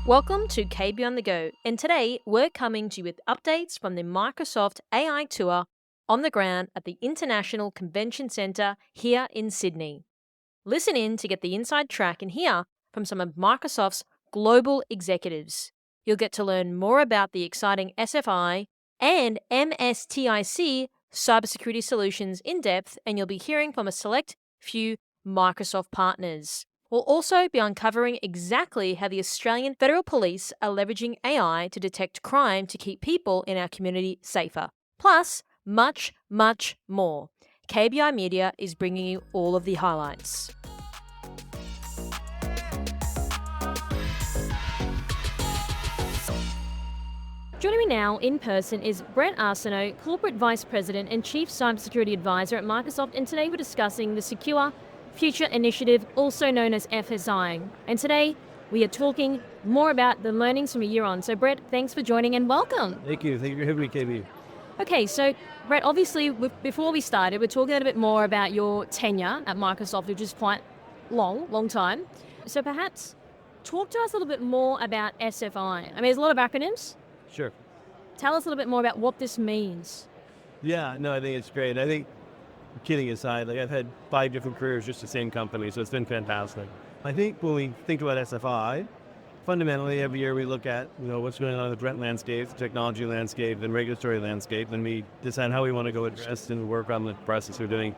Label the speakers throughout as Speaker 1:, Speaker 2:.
Speaker 1: Welcome to KB on the Go, and today we're coming to you with updates from the Microsoft AI Tour on the ground at the International Convention Centre here in Sydney. Listen in to get the inside track and hear from some of Microsoft's global executives. You'll get to learn more about the exciting SFI and MSTIC cybersecurity solutions in depth, and you'll be hearing from a select few Microsoft partners. We'll also be uncovering exactly how the Australian Federal Police are leveraging AI to detect crime to keep people in our community safer. Plus, much, much more. KBI Media is bringing you all of the highlights. Joining me now in person is Bret Arsenault, Corporate Vice President and Chief Cybersecurity Advisor at Microsoft, and today we're discussing the Secure Future Initiative, also known as FSI. And today we are talking more about the learnings from a year on. So Bret, thanks for joining and welcome.
Speaker 2: Thank you for having me, KB.
Speaker 1: Okay, so Bret, obviously before we started, we're talking a little bit more about your tenure at Microsoft, which is quite long time. So perhaps talk to us a little bit more about SFI. I mean, there's a lot of acronyms.
Speaker 2: Sure.
Speaker 1: Tell us a little bit more about what this means.
Speaker 2: Yeah, no, I think it's great. I think, kidding aside, I've had 5 different careers, just the same company, so it's been fantastic. I think when we think about SFI, fundamentally every year we look at what's going on in the threat landscape, the technology landscape, and regulatory landscape, and we decide how we want to go address and work on the process we're doing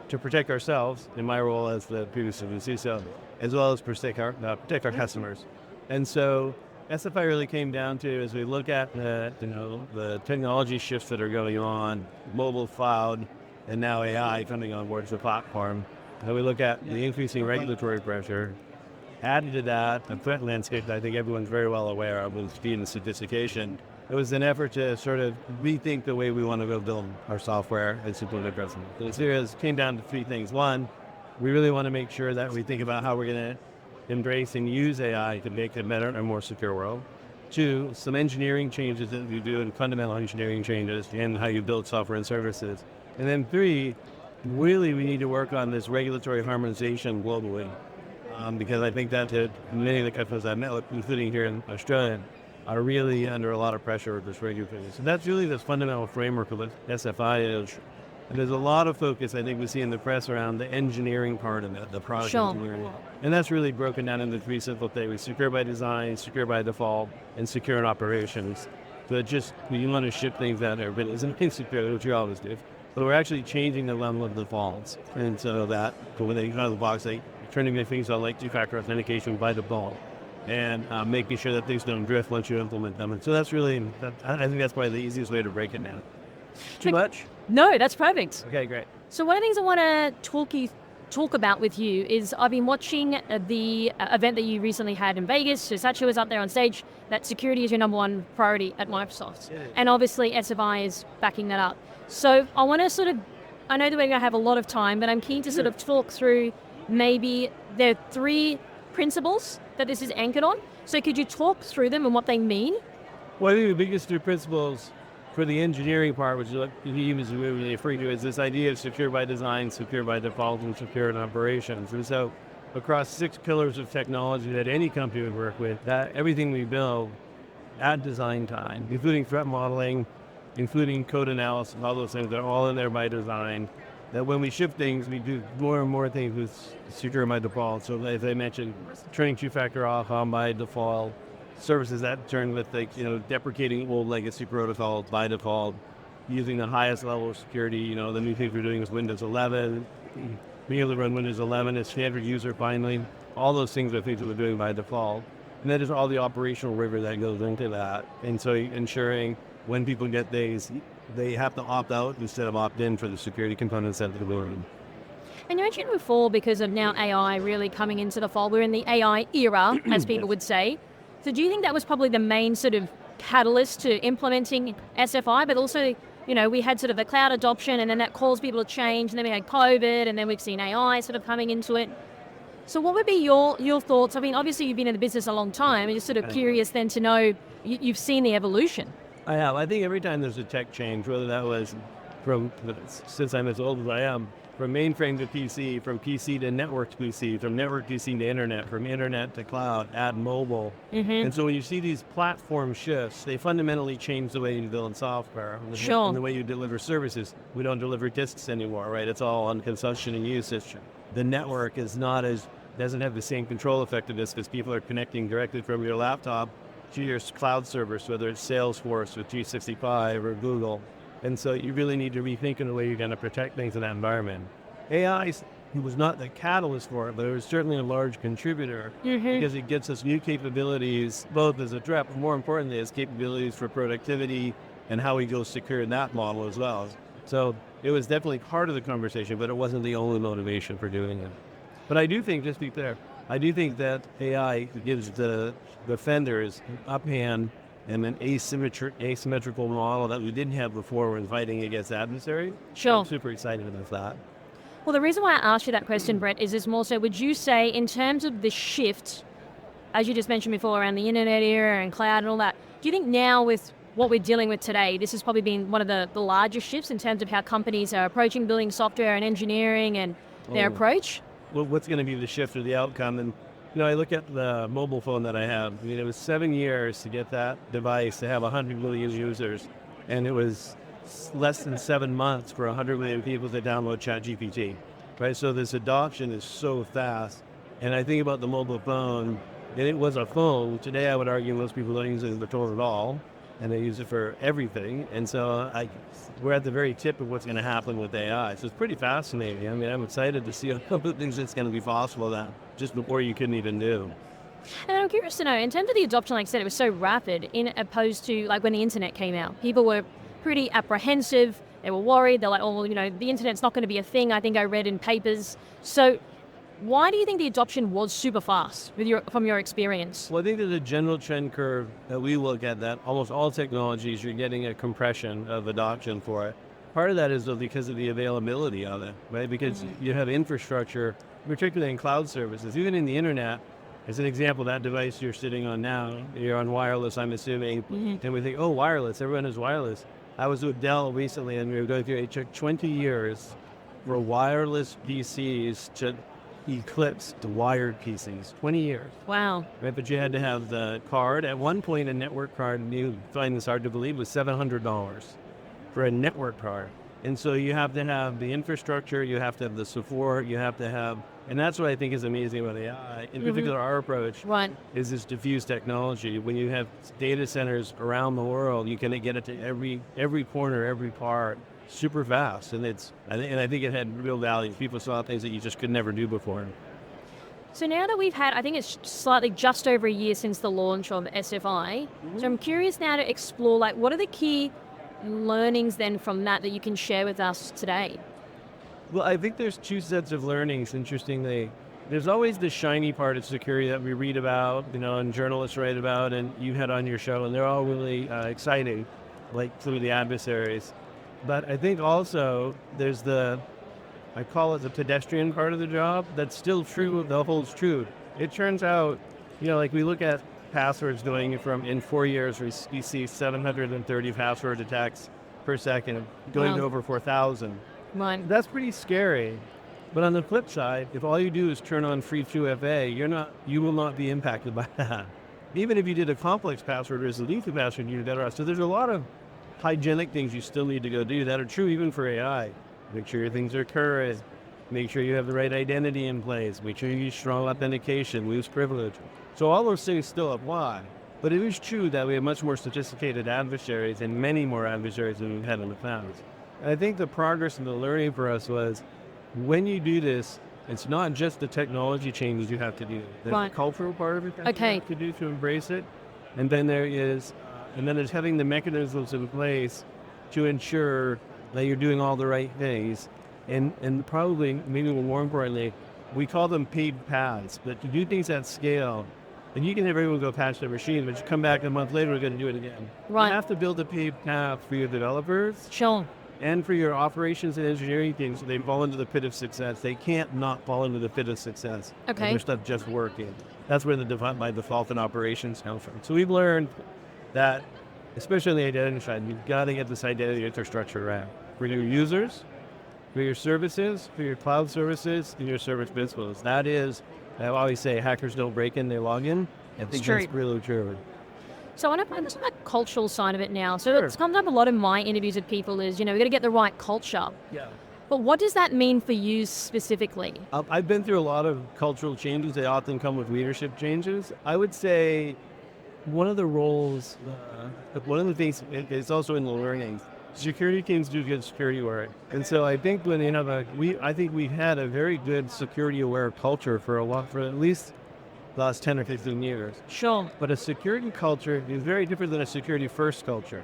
Speaker 2: to protect ourselves, in my role as the previous CISO, as well as protect our customers. And so SFI really came down to, as we look at the technology shifts that are going on, mobile, cloud, and now AI coming on board as a platform, and we look at the increasing regulatory pressure. Added to that, the threat landscape that I think everyone's very well aware of with speed and sophistication. It was an effort to sort of rethink the way we want to go build our software and simply address them. So the series came down to 3 things. One, we really want to make sure that we think about how we're going to embrace and use AI to make a better and more secure world. 2, some engineering changes that we do, and fundamental engineering changes in how you build software and services. And then 3, really we need to work on this regulatory harmonization globally, because I think that many of the customers I've met with, including here in Australia, are really under a lot of pressure with this regulatory. So that's really the fundamental framework of what SFI is. And there's a lot of focus, I think, we see in the press around the engineering part of it, the product engineering. And that's really broken down into 3 simple things: secure by design, secure by default, and secure in operations. So that just, you want to ship things out there, but it isn't insecure, which you always do. But we're actually changing the level of defaults. And so that, when they come out of the box, they turning things on like 2-factor authentication by default, and making sure that things don't drift once you implement them. And so that's really, I think that's probably the easiest way to break it down. Too much?
Speaker 1: No, that's perfect.
Speaker 2: Okay, great.
Speaker 1: So one of the things I want to talk about with you is I've been watching the event that you recently had in Vegas. So Satya was up there on stage. That security is your number 1 priority at Microsoft. Yeah. And obviously SFI is backing that up. So I want to I know that we're going to have a lot of time, but I'm keen to sort of talk through maybe there are 3 principles that this is anchored on. So could you talk through them and what they mean?
Speaker 2: Well, I think the biggest 3 principles for the engineering part, which is what you was really referring to, is this idea of secure by design, secure by default, and secure in operations. And so across 6 pillars of technology that any company would work with, that everything we build at design time, including threat modeling, including code analysis, all those things, they're all in there by design. That when we ship things, we do more and more things with secure by default. So as I mentioned, turning 2-factor off on by default, services that turn with deprecating old legacy protocols by default, using the highest level of security. The new things we're doing with Windows 11, being able to run Windows 11 as standard user finally. All those things are things that we're doing by default. And that is all the operational rigor that goes into that. And so ensuring when people get these, they have to opt out instead of opt in for the security components that they're doing.
Speaker 1: And you mentioned before, because of now AI really coming into the fold, we're in the AI era, as people would say. So do you think that was probably the main sort of catalyst to implementing SFI, but also, we had sort of the cloud adoption, and then that caused people to change, and then we had COVID, and then we've seen AI sort of coming into it. So what would be your thoughts? I mean, obviously you've been in the business a long time, and you're sort of curious then to know, you've seen the evolution.
Speaker 2: I have. I think every time there's a tech change, whether that was since I'm as old as I am, from mainframe to PC, from PC to network PC, from network PC to internet, from internet to cloud, add mobile. And so when you see these platform shifts, they fundamentally change the way you build software and the way you deliver services. We don't deliver disks anymore, right? It's all on consumption and usage. The network doesn't have the same control effectiveness because people are connecting directly from your laptop to your cloud service, whether it's Salesforce with 365 or Google. And so you really need to rethink in the way you're going to protect things in that environment. AI was not the catalyst for it, but it was certainly a large contributor because it gets us new capabilities, both as a threat, but more importantly, as capabilities for productivity and how we go secure in that model as well. So it was definitely part of the conversation, but it wasn't the only motivation for doing it. But I do think, just to be clear, I do think that AI gives the defenders an uphand and an asymmetrical model that we didn't have before when fighting against adversaries. I'm super excited about that.
Speaker 1: Well, the reason why I asked you that question, Bret, is more so, would you say in terms of the shift, as you just mentioned before, around the internet era and cloud and all that, do you think now with what we're dealing with today, this has probably been one of the largest shifts in terms of how companies are approaching building software and engineering and their approach?
Speaker 2: Well, what's going to be the shift or the outcome? And I look at the mobile phone that I have. It was 7 years to get that device to have 100 million users, and it was less than 7 months for 100 million people to download ChatGPT, right? So this adoption is so fast. And I think about the mobile phone, and it was a phone. Today, I would argue most people don't use it as a phone at all, and they use it for everything. And so we're at the very tip of what's going to happen with AI. So it's pretty fascinating. I mean, I'm excited to see a couple of things that's going to be possible that just before you couldn't even do.
Speaker 1: And I'm curious to know, in terms of the adoption, like I said, it was so rapid in opposed to like when the internet came out. People were pretty apprehensive. They were worried. They're like, oh, well, the internet's not going to be a thing. I think I read in papers. So why do you think the adoption was super fast from your experience?
Speaker 2: Well, I think there's a general trend curve that we look at that almost all technologies, you're getting a compression of adoption for it. Part of that is because of the availability of it, right? Because you have infrastructure, particularly in cloud services, even in the internet. As an example, that device you're sitting on now, you're on wireless, I'm assuming, and we think, oh, wireless, everyone is wireless. I was with Dell recently, and we were going through, it took 20 years for wireless PCs to eclipse the wired PCs, 20 years.
Speaker 1: Wow.
Speaker 2: Right, but you had to have the card. At one point, a network card, and you find this hard to believe, was $700 for a network card. And so you have to have the infrastructure, you have to have the support, you have to have, and that's what I think is amazing about AI. In particular, our approach is this diffuse technology. When you have data centers around the world, you can get it to every corner, every part, super fast. And I think it had real value. People saw things that you just could never do before.
Speaker 1: So now that we've had, I think it's slightly just over a year since the launch of SFI, so I'm curious now to explore, like, what are the key learnings then from that you can share with us today?
Speaker 2: Well, I think there's two sets of learnings, interestingly. There's always the shiny part of security that we read about, and journalists write about, and you had on your show, and they're all really exciting, like through the adversaries. But I think also there's I call it the pedestrian part of the job that's still true, that holds true. It turns out, like we look at passwords going from, in 4 years, we see 730 password attacks per second, going to over 4,000. That's pretty scary. But on the flip side, if all you do is turn on free 2FA, you will not be impacted by that. Even if you did a complex password or a lethal password, you're better off. So there's a lot of hygienic things you still need to go do that are true even for AI. Make sure your things are current. Make sure you have the right identity in place. Make sure you use strong authentication, lose privilege. So all those things still apply. But it is true that we have much more sophisticated adversaries and many more adversaries than we've had in the past. And I think the progress and the learning for us was when you do this, it's not just the technology changes you have to do. There's a cultural part of it that you have to do to embrace it. And then there's having the mechanisms in place to ensure that you're doing all the right things. And probably, maybe more importantly, we call them paid paths, but to do things at scale, and you can have everyone go patch their machine, but you come back a month later, we're going to do it again. You have to build a paid path for your developers. And for your operations and engineering teams, so they fall into the pit of success. They can't not fall into the pit of success. Their stuff just working. That's where the by default and operations come from. So we've learned that, especially on the identity side, you've got to get this identity infrastructure right for your users, for your services, for your cloud services, and your service principles. That is, I always say, hackers don't break in, they log in. I think
Speaker 1: true.
Speaker 2: that's really true.
Speaker 1: So I want to understand the cultural side of it now. So
Speaker 2: Sure.
Speaker 1: it's comes up a lot in my interviews with people is, we've got to get the right culture.
Speaker 2: Yeah.
Speaker 1: But what does that mean for you specifically?
Speaker 2: I've been through a lot of cultural changes. They often come with leadership changes. I would say one of the roles, one of the things, it's also in the learning. Security teams do good security work, and so I think when you have I think we've had a very good security-aware culture for at least the last 10 or 15 years.
Speaker 1: Sure.
Speaker 2: But a security culture is very different than a security-first culture.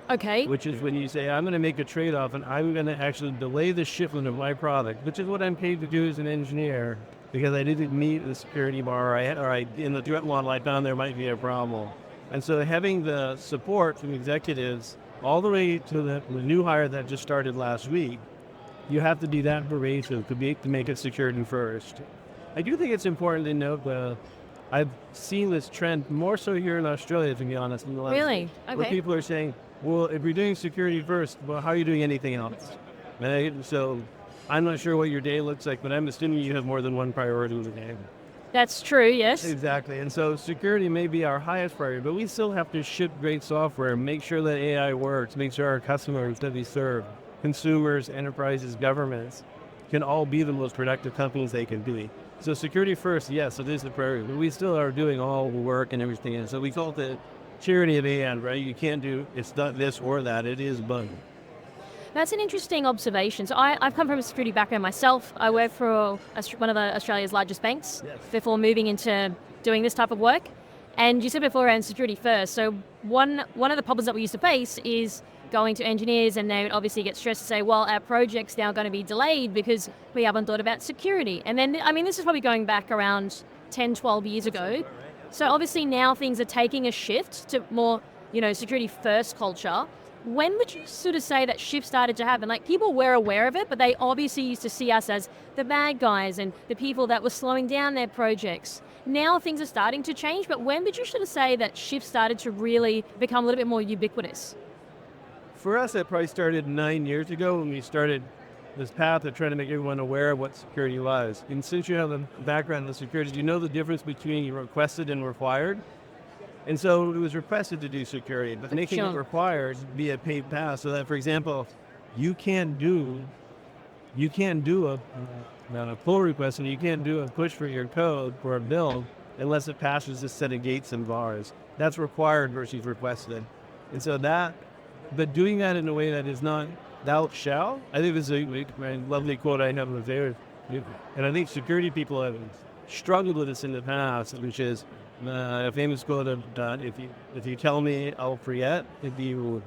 Speaker 1: Okay.
Speaker 2: Which is when you say, I'm going to make a trade-off and I'm going to actually delay the shipment of my product, which is what I'm paid to do as an engineer, because I didn't meet the security bar, or in the threat model I found there might be a problem. And so having the support from executives all the way to the new hire that just started last week, you have to be that pervasive to make it security first. I do think it's important to note I've seen this trend more so here in Australia, to be honest, in the last
Speaker 1: Really?
Speaker 2: where
Speaker 1: Okay.
Speaker 2: people are saying, well, if you're doing security first, well, how are you doing anything else? Right? So I'm not sure what your day looks like, but I'm assuming you have more than one priority in the day.
Speaker 1: That's true, yes.
Speaker 2: Exactly. And so security may be our highest priority, but we still have to ship great software, make sure that AI works, make sure our customers that we serve, consumers, enterprises, governments, can all be the most productive companies they can be. So security first, yes, it is the priority, but we still are doing all the work and everything. And so we call it the charity of AI, right? You can't do, it's not this or that, it is both.
Speaker 1: That's an interesting observation. So I've come from a security background myself. I worked for one of Australia's largest banks before moving into doing this type of work. And you said before around security first. So one of the problems that we used to face is going to engineers, and they would obviously get stressed to say, well, our project's now going to be delayed because we haven't thought about security. And then, I mean, this is probably going back around 10, 12 years ago. So obviously now things are taking a shift to more, security first culture. When would you sort of say that shift started to happen? Like, people were aware of it, but they obviously used to see us as the bad guys and the people that were slowing down their projects. Now things are starting to change, but when would you sort of say that shift started to really become a little bit more ubiquitous?
Speaker 2: For us, that probably started 9 years ago when we started this path of trying to make everyone aware of what security was. And since you have a background in security, you know the difference between requested and required. And so it was requested to do security, but making it required via paid pass, so that, for example, you can't do a pull request, and you can't do a push for your code for a build unless it passes this set of gates and bars. That's required versus requested. And so but doing that in a way that is not thou shall, I think this is a lovely quote I have in the favorite. And I think security people have struggled with this in the past, which is a famous quote of, if you tell me, I'll forget. If you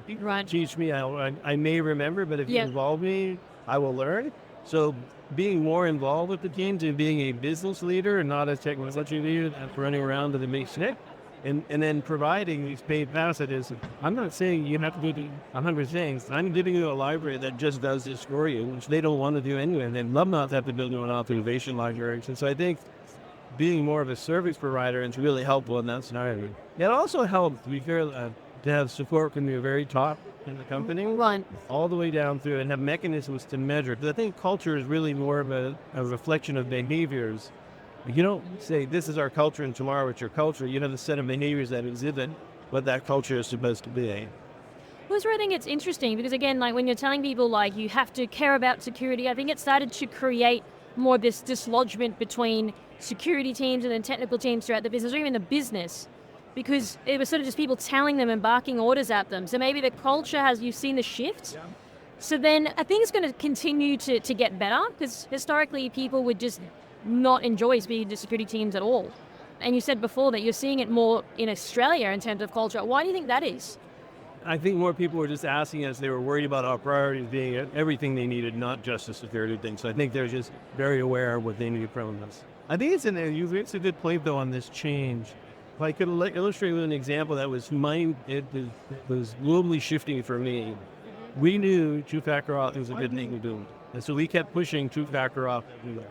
Speaker 2: teach me, I may remember, but if you involve me, I will learn. So being more involved with the teams and being a business leader and not a technology leader that's running around to the big stick, and then providing these paid passages. I'm not saying you have to do 100 things. I'm giving you a library that just does this for you, which they don't want to do anyway. And they'd love not to have to build their own authorization libraries. And so I think being more of a service provider is really helpful in that scenario. It also helps, to be fair, to have support from the very top in the company, all the way down through, and have mechanisms to measure. Because I think culture is really more of a reflection of behaviors. You don't say, this is our culture, and tomorrow it's your culture. You have a set of behaviors that exhibit what that culture is supposed to be.
Speaker 1: Well, that's where I think it's interesting, because again, like when you're telling people like you have to care about security, I think it started to create more of this dislodgement between security teams and then technical teams throughout the business, or even the business, because it was sort of just people telling them and barking orders at them. So maybe the culture you've seen the shift. Yeah. So then I think it's going to continue to get better, because historically people would just not enjoy speaking to security teams at all. And you said before that you're seeing it more in Australia in terms of culture. Why do you think that is?
Speaker 2: I think more people were just asking us, they were worried about our priorities being everything they needed, not just a security thing. So I think they're just very aware of what they need from us. I think it's a good point though on this change. If I could illustrate with an example that was it was globally shifting for me. We knew two-factor auth was a good thing to do. And so we kept pushing two-factor auth everywhere.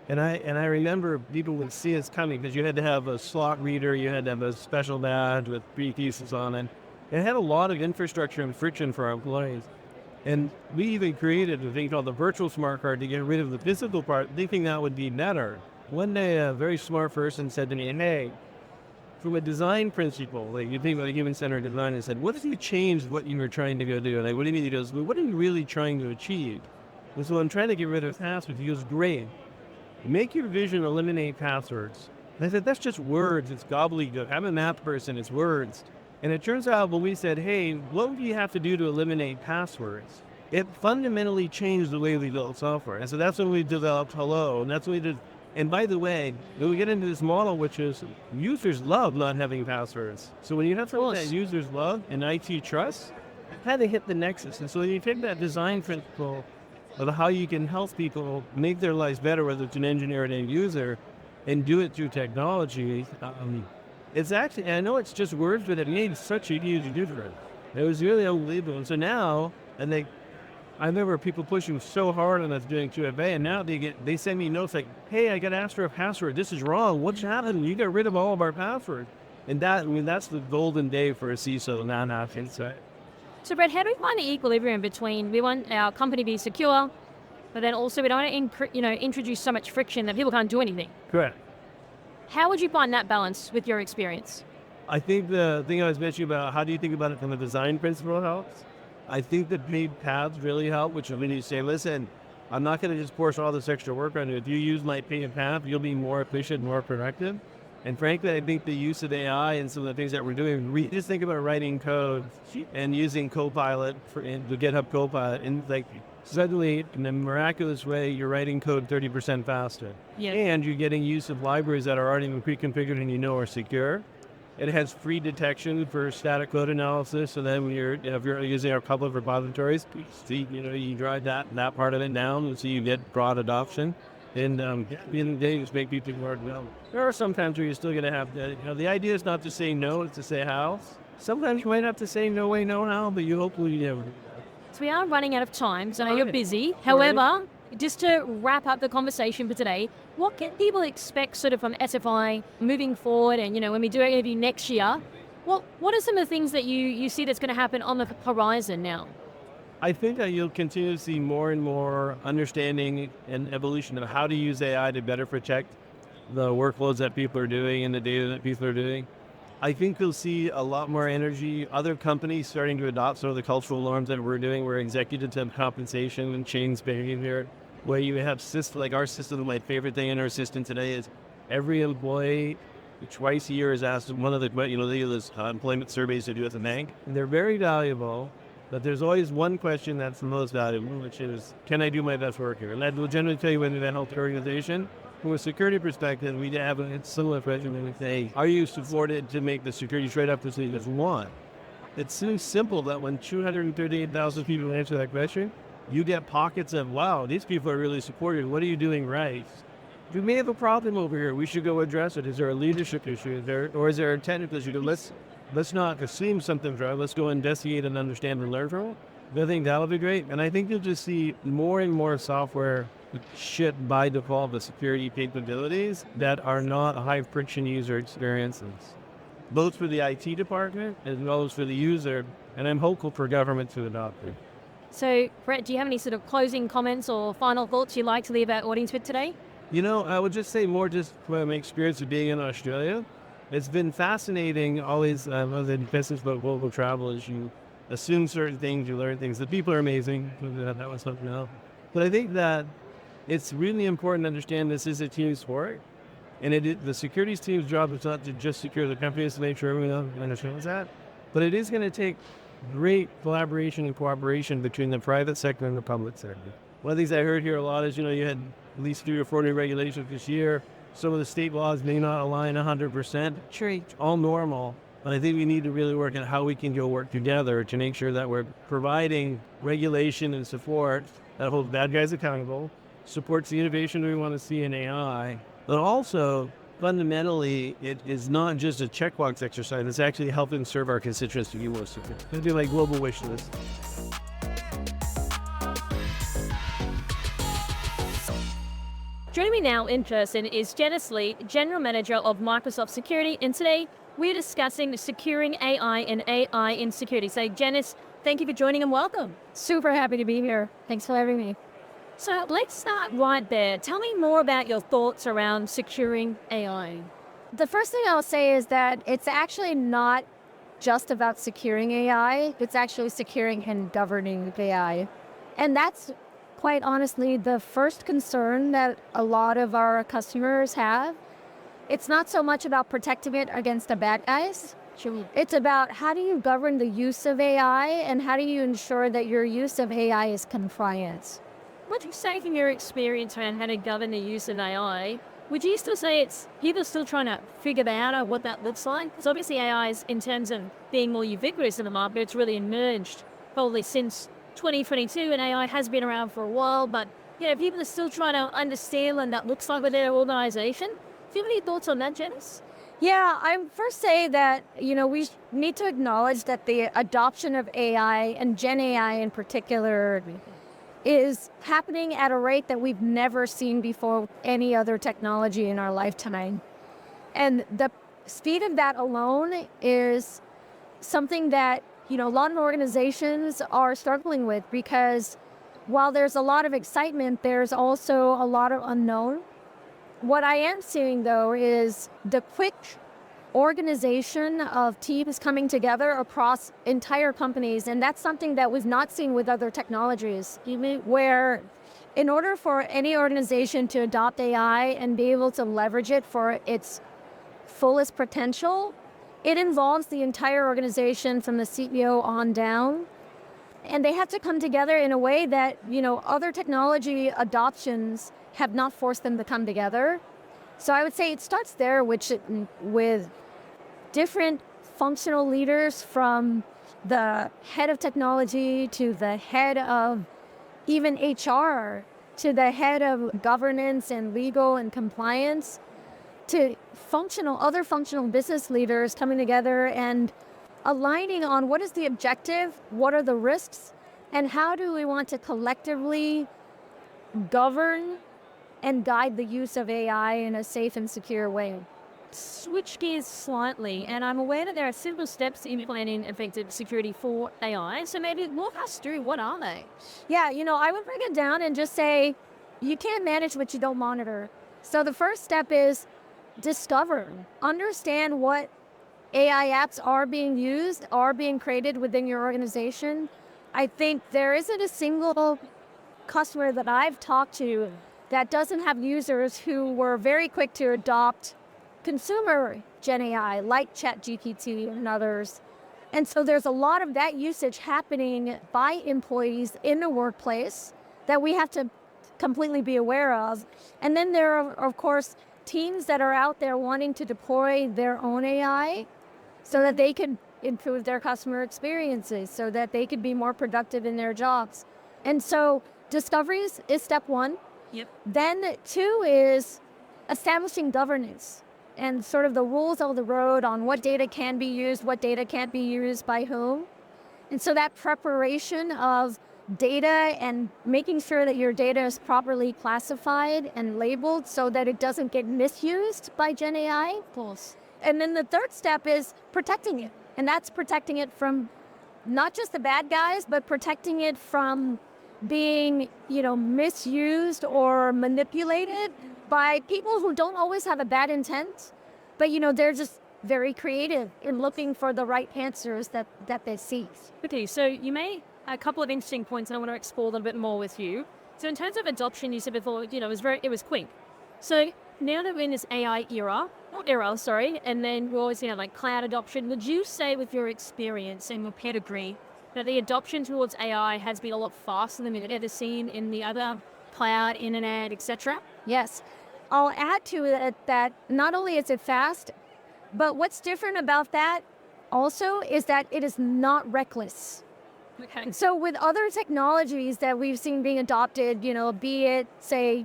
Speaker 2: And I remember people would see us coming because you had to have a slot reader, you had to have a special badge with 3 pieces on it. It had a lot of infrastructure and friction for our employees. And we even created a thing called the virtual smart card to get rid of the physical part, thinking that would be better. One day, a very smart person said to me, hey, from a design principle, like you think about human-centered design, and said, what if you changed what you were trying to go do? Like, what do you mean? He goes, well, what are you really trying to achieve? And so I'm trying to get rid of passwords. He goes, great. Make your vision eliminate passwords. And I said, that's just words. It's gobbledygook. I'm a math person. It's words. And it turns out when we said, hey, what do you have to do to eliminate passwords? It fundamentally changed the way we build software. And so that's when we developed Hello. And that's when we did. And by the way, when we get into this model, which is users love not having passwords. So when you have something that users love and IT trust, you kind of hit the nexus. And so when you take that design principle of how you can help people make their lives better, whether it's an engineer or an end user, and do it through technology, it's actually, I know it's just words, but it made such a huge difference. It was really unbelievable. And so now, I remember people pushing so hard on us doing 2FA, and now they send me notes like, hey, I got asked for a password. This is wrong. What's happening? You got rid of all of our passwords. And that's the golden day for a CISO now happening.
Speaker 3: So Bret, how do we find the equilibrium between we want our company to be secure, but then also we don't want to introduce so much friction that people can't do anything?
Speaker 2: Correct.
Speaker 3: How would you find that balance with your experience?
Speaker 2: I think the thing I was mentioning about how do you think about it from a design principle helps. I think the paid paths really help, which when you say, listen, I'm not going to just force all this extra work on you. If you use my paid path, you'll be more efficient, more productive. And frankly, I think the use of AI and some of the things that we're doing, just think about writing code and using Copilot the GitHub Copilot, and like suddenly, in a miraculous way, you're writing code 30% faster.
Speaker 3: Yeah.
Speaker 2: And you're getting use of libraries that are already pre-configured and are secure. It has free detection for static code analysis. So then if you're using our public repositories, you drive that part of it down, and so you get broad adoption. And in the day, just make people more developed. There are some times where you're still going to have to, the idea is not to say no, it's to say how. Sometimes you might have to say no way, no how, but you hopefully never do that.
Speaker 3: So we are running out of time, so I know you're busy. However, just to wrap up the conversation for today, what can people expect sort of from SFI moving forward? And, when we do an interview next year, what are some of the things that you see that's going to happen on the horizon now?
Speaker 2: I think that you'll continue to see more and more understanding and evolution of how to use AI to better protect the workloads that people are doing and the data that people are doing. I think you'll see a lot more energy, other companies starting to adopt some of the cultural norms that we're doing, where executives have compensation and change behavior, where you have systems like our system. My favorite thing in our system today is every employee twice a year is asked one of the, they do this employment surveys to do at the bank, and they're very valuable. But there's always one question that's the most valuable, which is, can I do my best work here? And that will generally tell you whether that helps the organization. From a security perspective, we have a similar question when we say, are you supported to make the security trade-off to you just want? It's so simple that when 238,000 people answer that question, you get pockets of, wow, these people are really supported. What are you doing right? You may have a problem over here. We should go address it. Is there a leadership issue? Or is there a technical issue? Let's not assume something's wrong. Let's go investigate and understand and learn from it. I think that'll be great. And I think you'll just see more and more software ship by default the security capabilities that are not high friction user experiences, both for the IT department as well as for the user. And I'm hopeful for government to adopt it.
Speaker 3: So, Bret, do you have any sort of closing comments or final thoughts you'd like to leave our audience with today?
Speaker 2: I would just say more just from my experience of being in Australia. It's been fascinating always in business about global travel as you assume certain things, you learn things. The people are amazing. That was something else. But I think that it's really important to understand this is a team sport. And the security team's job is not to just secure the company, it's to make sure everyone understands that. But it is going to take great collaboration and cooperation between the private sector and the public sector. One of the things I heard here a lot is, you had at least 3 or 4 new regulations this year. Some of the state laws may not align 100%. Sure, it's all normal. But I think we need to really work on how we can go work together to make sure that we're providing regulation and support that holds bad guys accountable, supports the innovation we want to see in AI, but also fundamentally it is not just a checkbox exercise. It's actually helping serve our constituents to be more secure. It's going to be like global wish list.
Speaker 3: Joining me now in person is Janice Lee, General Manager of Microsoft Security, and today we're discussing securing AI and AI in security. So Janice, thank you for joining and welcome.
Speaker 4: Super happy to be here. Thanks for having me.
Speaker 3: So let's start right there. Tell me more about your thoughts around securing AI.
Speaker 4: The first thing I'll say is that it's actually not just about securing AI, it's actually securing and governing AI. And that's quite honestly the first concern that a lot of our customers have. It's not so much about protecting it against the bad guys. It's about how do you govern the use of AI and how do you ensure that your use of AI is compliant.
Speaker 3: What do you say from your experience around how to govern the use of AI? Would you still say it's people still trying to figure out what that looks like? Because obviously AI is, in terms of being more ubiquitous in the market, it's really emerged probably since 2022, and AI has been around for a while, but people are still trying to understand what that looks like with their organization. Do you have any thoughts on that, Janice?
Speaker 4: Yeah, I would first say that, we need to acknowledge that the adoption of AI and Gen AI in particular is happening at a rate that we've never seen before with any other technology in our lifetime. And the speed of that alone is something that, a lot of organizations are struggling with, because while there's a lot of excitement, there's also a lot of unknown. What I am seeing, though, is the quick organization of teams coming together across entire companies, and that's something that we've not seen with other technologies, where in order for any organization to adopt AI and be able to leverage it for its fullest potential, it involves the entire organization from the CEO on down. And they have to come together in a way that, other technology adoptions have not forced them to come together. So I would say it starts there, with different functional leaders, from the head of technology to the head of even HR to the head of governance and legal and compliance, to other functional business leaders coming together and aligning on what is the objective, what are the risks, and how do we want to collectively govern and guide the use of AI in a safe and secure way.
Speaker 3: Switch gears slightly, and I'm aware that there are simple steps in implementing effective security for AI. So maybe walk us through, what are they?
Speaker 4: Yeah, I would break it down and just say, you can't manage what you don't monitor. So the first step is discover, understand what AI apps are being used, are being created within your organization. I think there isn't a single customer that I've talked to that doesn't have users who were very quick to adopt consumer Gen AI, like ChatGPT and others. And so there's a lot of that usage happening by employees in the workplace that we have to completely be aware of. And then there are, of course, teams that are out there wanting to deploy their own AI so that they can improve their customer experiences, so that they could be more productive in their jobs. And so discovery is step one.
Speaker 3: Yep.
Speaker 4: Then two is establishing governance and sort of the rules of the road on what data can be used, what data can't be used by whom. And so that preparation of data and making sure that your data is properly classified and labeled so that it doesn't get misused by Gen AI.
Speaker 3: Of course.
Speaker 4: And then the third step is protecting it. And that's protecting it from not just the bad guys, but protecting it from being, misused or manipulated by people who don't always have a bad intent, but, they're just very creative in looking for the right answers that they seek.
Speaker 3: Okay, so you made a couple of interesting points, and I want to explore a little bit more with you. So in terms of adoption, you said before, it was quick. So now that we're in this AI era, and then we always like cloud adoption, would you say with your experience and your pedigree that the adoption towards AI has been a lot faster than we've ever seen in the other cloud, internet, etc.?
Speaker 4: Yes. I'll add to it that not only is it fast, but what's different about that also is that it is not reckless.
Speaker 3: Okay.
Speaker 4: So with other technologies that we've seen being adopted, be it, say,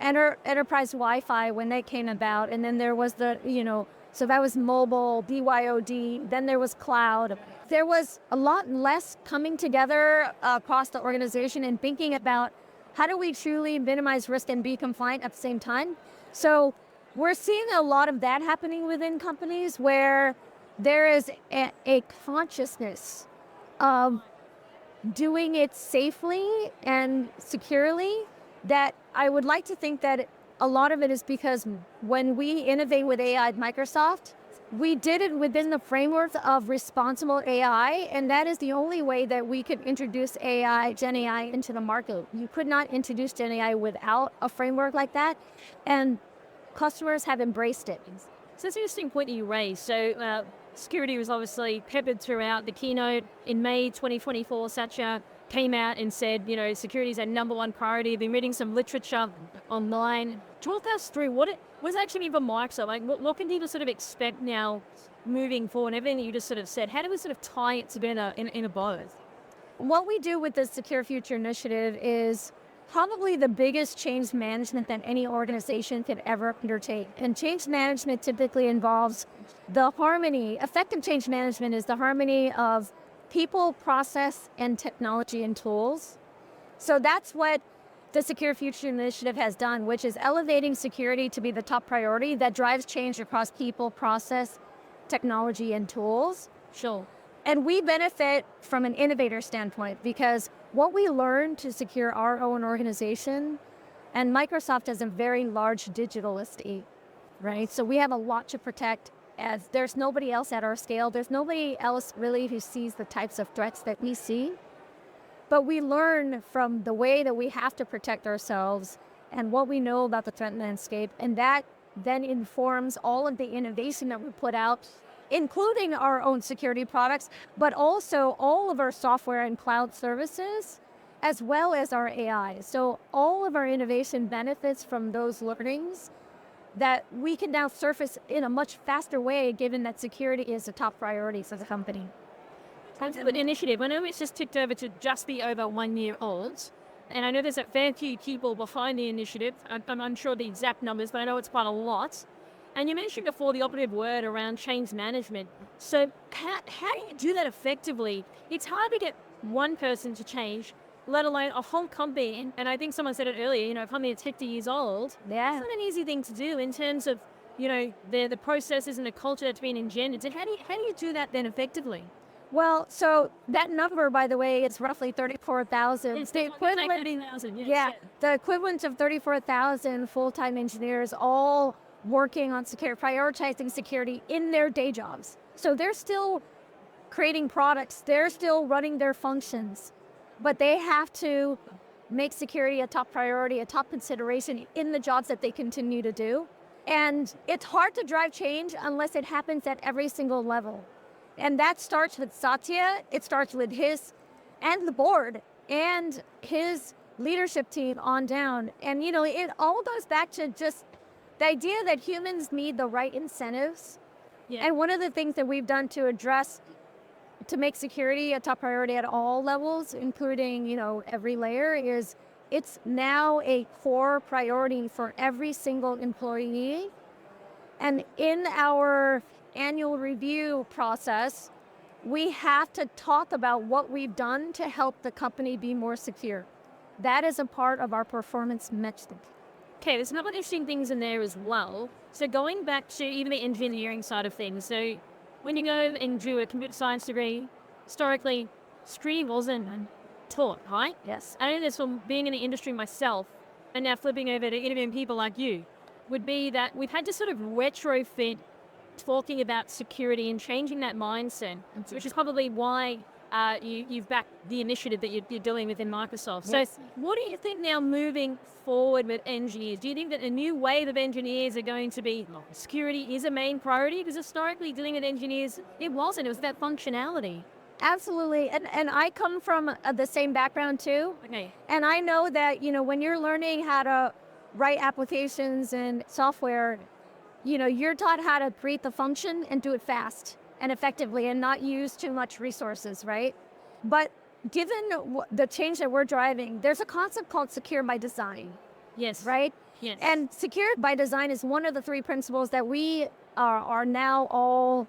Speaker 4: enterprise Wi-Fi when they came about, and then there was so that was mobile, BYOD, then there was cloud. There was a lot less coming together across the organization and thinking about how do we truly minimize risk and be compliant at the same time. So We're seeing a lot of that happening within companies where there is a consciousness of doing it safely and securely, that I would like to think that a lot of it is because when we innovate with AI at Microsoft, we did it within the framework of responsible AI, and that is the only way that we could introduce AI, Gen AI, into the market. You could not introduce Gen AI without a framework like that, and customers have embraced it.
Speaker 3: So it's an interesting point that you raised. So security was obviously peppered throughout the keynote. In May 2024, Satya came out and said, security is our number one priority. I've been reading some literature online. Talk us through what does it actually mean for Microsoft? Like, what can people sort of expect now moving forward? Everything that you just sort of said, how do we sort of tie it together in a bow?
Speaker 4: What we do with the Secure Future Initiative is probably the biggest change management that any organization could ever undertake. And change management typically involves the harmony. Effective change management is the harmony of people, process, and technology and tools. So that's what the Secure Future Initiative has done, which is elevating security to be the top priority that drives change across people, process, technology, and tools.
Speaker 3: Sure.
Speaker 4: And we benefit from an innovator standpoint because what we learn to secure our own organization, and Microsoft has a very large digital estate, right? So we have a lot to protect, as there's nobody else at our scale. There's nobody else really who sees the types of threats that we see. But we learn from the way that we have to protect ourselves and what we know about the threat landscape. And that then informs all of the innovation that we put out, including our own security products, but also all of our software and cloud services, as well as our AI. So all of our innovation benefits from those learnings that we can now surface in a much faster way, given that security is a top priority for the company.
Speaker 3: But initiative, I know it's just ticked over to just be over 1 year old. And I know there's a fair few people behind the initiative. I'm unsure the exact numbers, but I know it's quite a lot. And you mentioned before the operative word around change management. So how do you do that effectively? It's hard to get one person to change, let alone a whole company. And I think someone said it earlier, a company that's 50 years old.
Speaker 4: Yeah.
Speaker 3: It's not an easy thing to do in terms of, the processes and the culture that's been engendered. So how do you do that then effectively?
Speaker 4: Well, so that number, by the way, it's roughly 34,000.
Speaker 3: It's
Speaker 4: the equivalent,
Speaker 3: 30,000.
Speaker 4: yeah, the equivalent of 34,000 full-time engineers, all working on prioritizing security in their day jobs. So they're still creating products, they're still running their functions, but they have to make security a top priority, a top consideration in the jobs that they continue to do. And it's hard to drive change unless it happens at every single level. And that starts with Satya, it starts with his and the board and his leadership team on down. And, it all goes back to just the idea that humans need the right incentives.
Speaker 3: Yeah.
Speaker 4: And one of the things that we've done to make security a top priority at all levels, including, every layer, is it's now a core priority for every single employee. And in our annual review process, we have to talk about what we've done to help the company be more secure. That is a part of our performance metric.
Speaker 3: Okay, there's a couple of interesting things in there as well. So going back to even the engineering side of things, so when you go and do a computer science degree, historically, security wasn't taught, right?
Speaker 4: Yes.
Speaker 3: I know this from being in the industry myself, and now flipping over to interviewing people like you, would be that we've had to sort of retrofit talking about security and changing that mindset, which is probably why you've backed the initiative that you're doing within Microsoft.
Speaker 4: Yes.
Speaker 3: So what do you think now moving forward with engineers? Do you think that a new wave of engineers are going to be security is a main priority? Because historically dealing with engineers, it was about functionality.
Speaker 4: Absolutely. And I come from the same background too.
Speaker 3: Okay.
Speaker 4: And I know that, when you're learning how to write applications and software, you're taught how to create the function and do it fast and effectively and not use too much resources, right? But given the change that we're driving, there's a concept called secure by design.
Speaker 3: Yes.
Speaker 4: Right?
Speaker 3: Yes.
Speaker 4: And secure by design is one of the three principles that we are now all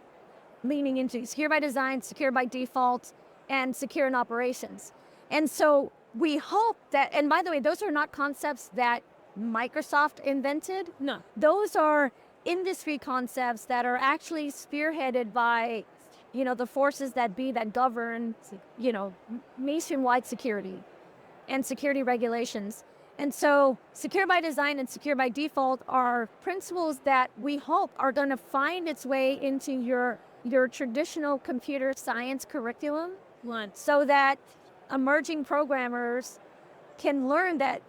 Speaker 4: leaning into. Secure by design, secure by default, and secure in operations. And so we hope that, and by the way, those are not concepts that Microsoft invented.
Speaker 3: No.
Speaker 4: Those are industry concepts that are actually spearheaded by, the forces that be that govern, nationwide security and security regulations. And so secure by design and secure by default are principles that we hope are going to find its way into your traditional computer science curriculum, so that emerging programmers can learn that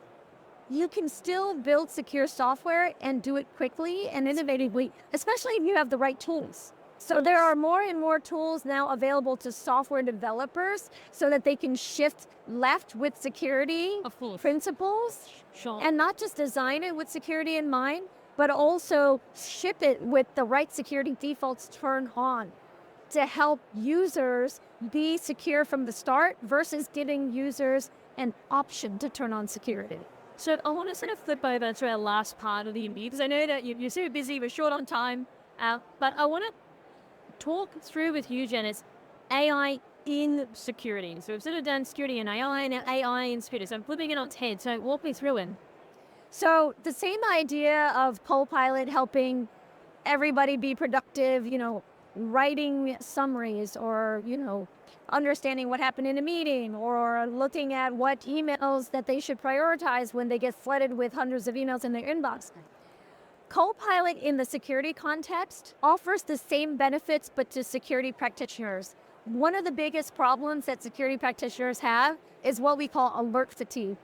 Speaker 4: you can still build secure software and do it quickly and innovatively, especially if you have the right tools. So there are more and more tools now available to software developers so that they can shift left with security principles, and not just design it with security in mind, but also ship it with the right security defaults turned on to help users be secure from the start versus giving users an option to turn on security.
Speaker 3: So I want to sort of flip over to our last part of the interview, because I know that you're super busy, we're short on time, but I want to talk through with you, Janice, AI in security. So we've sort of done security and AI in security. So I'm flipping it on its head. So walk me through it.
Speaker 4: So the same idea of Copilot helping everybody be productive, writing summaries or, understanding what happened in a meeting or looking at what emails that they should prioritize when they get flooded with hundreds of emails in their inbox. Copilot in the security context offers the same benefits, but to security practitioners. One of the biggest problems that security practitioners have is what we call alert fatigue,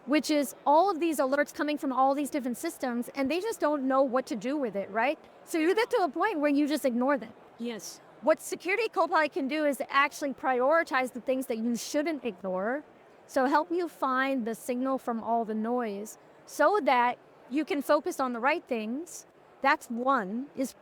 Speaker 4: which is all of these alerts coming from all these different systems, and they just don't know what to do with it, right? So you get to a point where you just ignore them.
Speaker 3: Yes.
Speaker 4: What Security Copilot can do is actually prioritize the things that you shouldn't ignore, so help you find the signal from all the noise so that you can focus on the right things. That's one, is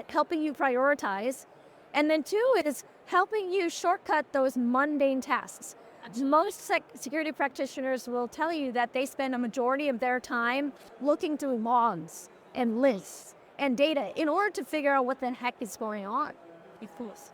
Speaker 4: helping you prioritize. And then two is helping you shortcut those mundane tasks. Most security practitioners will tell you that they spend a majority of their time looking through logs and lists and data in order to figure out what the heck is going on.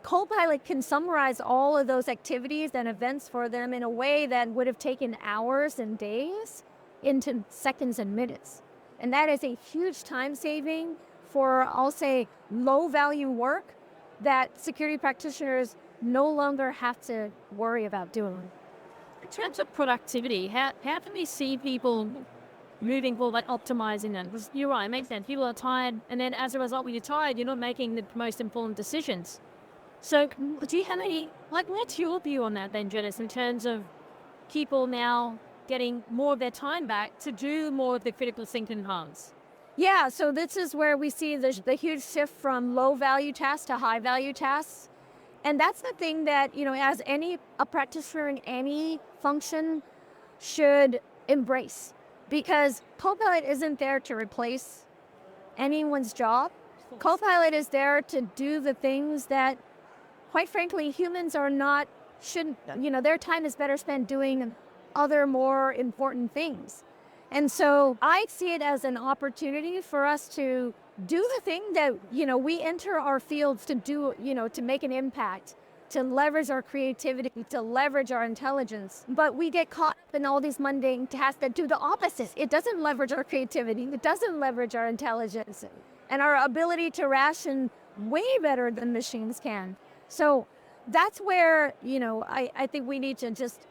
Speaker 4: Copilot can summarize all of those activities and events for them in a way that would have taken hours and days into seconds and minutes. And that is a huge time saving for, I'll say, low value work that security practitioners no longer have to worry about doing.
Speaker 3: In terms of productivity, how can we see people moving forward, like optimizing that? Because you're right, it makes sense. People are tired, and then as a result, when you're tired, you're not making the most important decisions. So do you have any, what's your view on that then, Janice, in terms of people now getting more of their time back to do more of the critical thinking tasks?
Speaker 4: Yeah, so this is where we see the huge shift from low-value tasks to high-value tasks. And that's the thing that, as a practitioner in any function should embrace. Because Copilot isn't there to replace anyone's job. Copilot is there to do the things that, quite frankly, humans their time is better spent doing other more important things. And so I see it as an opportunity for us to do the thing that, we enter our fields to do, to make an impact, to leverage our creativity, to leverage our intelligence. But we get caught up in all these mundane tasks that do the opposite. It doesn't leverage our creativity. It doesn't leverage our intelligence and our ability to ration way better than machines can. So that's where, I think we need to just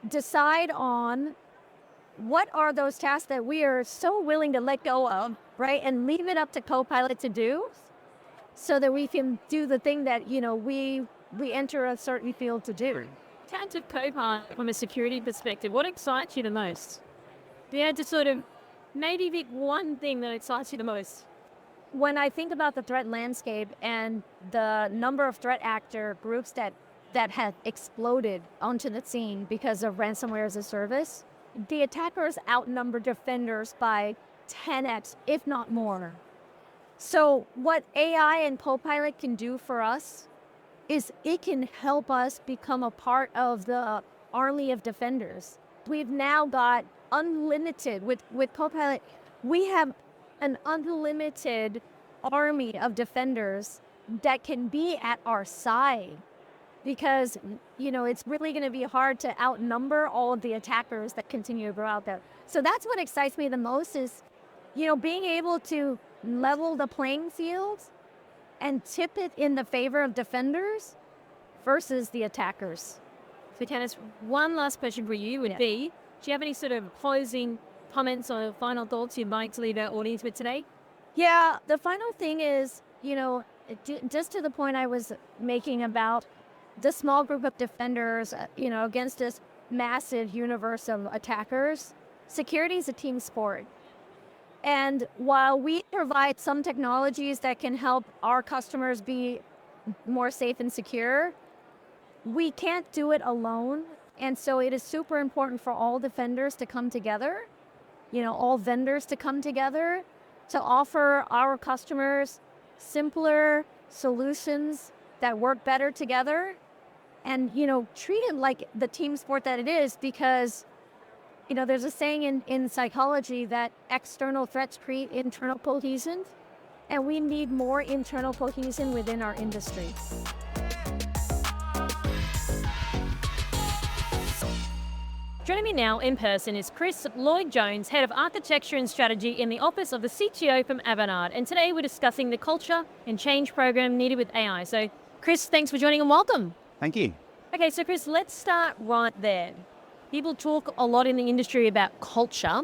Speaker 4: decide on what are those tasks that we are so willing to let go of, right? And leave it up to Copilot to do so that we can do the thing that, we enter a certain field to do.
Speaker 3: In terms of Copilot from a security perspective, what excites you the most? If you had to sort of maybe pick one thing that excites you the most.
Speaker 4: When I think about the threat landscape and the number of threat actor groups that have exploded onto the scene because of ransomware as a service, the attackers outnumber defenders by 10x, if not more. So what AI and Copilot can do for us is it can help us become a part of the army of defenders. We've now got unlimited, with Copilot, we have an unlimited army of defenders that can be at our side because, it's really going to be hard to outnumber all of the attackers that continue to grow out there. So that's what excites me the most is, being able to level the playing field and tip it in the favor of defenders versus the attackers.
Speaker 3: So Janice, one last question for you would be, do you have any sort of closing comments or final thoughts you'd like to leave our audience with today?
Speaker 4: Yeah, the final thing is, just to the point I was making about the small group of defenders, against this massive universe of attackers, security is a team sport. And while we provide some technologies that can help our customers be more safe and secure, we can't do it alone. And so it is super important for all defenders to come together, all vendors to come together to offer our customers simpler solutions that work better together and, treat it like the team sport that it is, because, there's a saying in psychology that external threats create internal cohesion, and we need more internal cohesion within our industry.
Speaker 3: Joining me now in person is Chris Lloyd-Jones, Head of Architecture and Strategy in the Office of the CTO from Avanade. And today we're discussing the culture and change program needed with AI. So Chris, thanks for joining and welcome.
Speaker 5: Thank you.
Speaker 3: Okay, so Chris, let's start right there. People talk a lot in the industry about culture.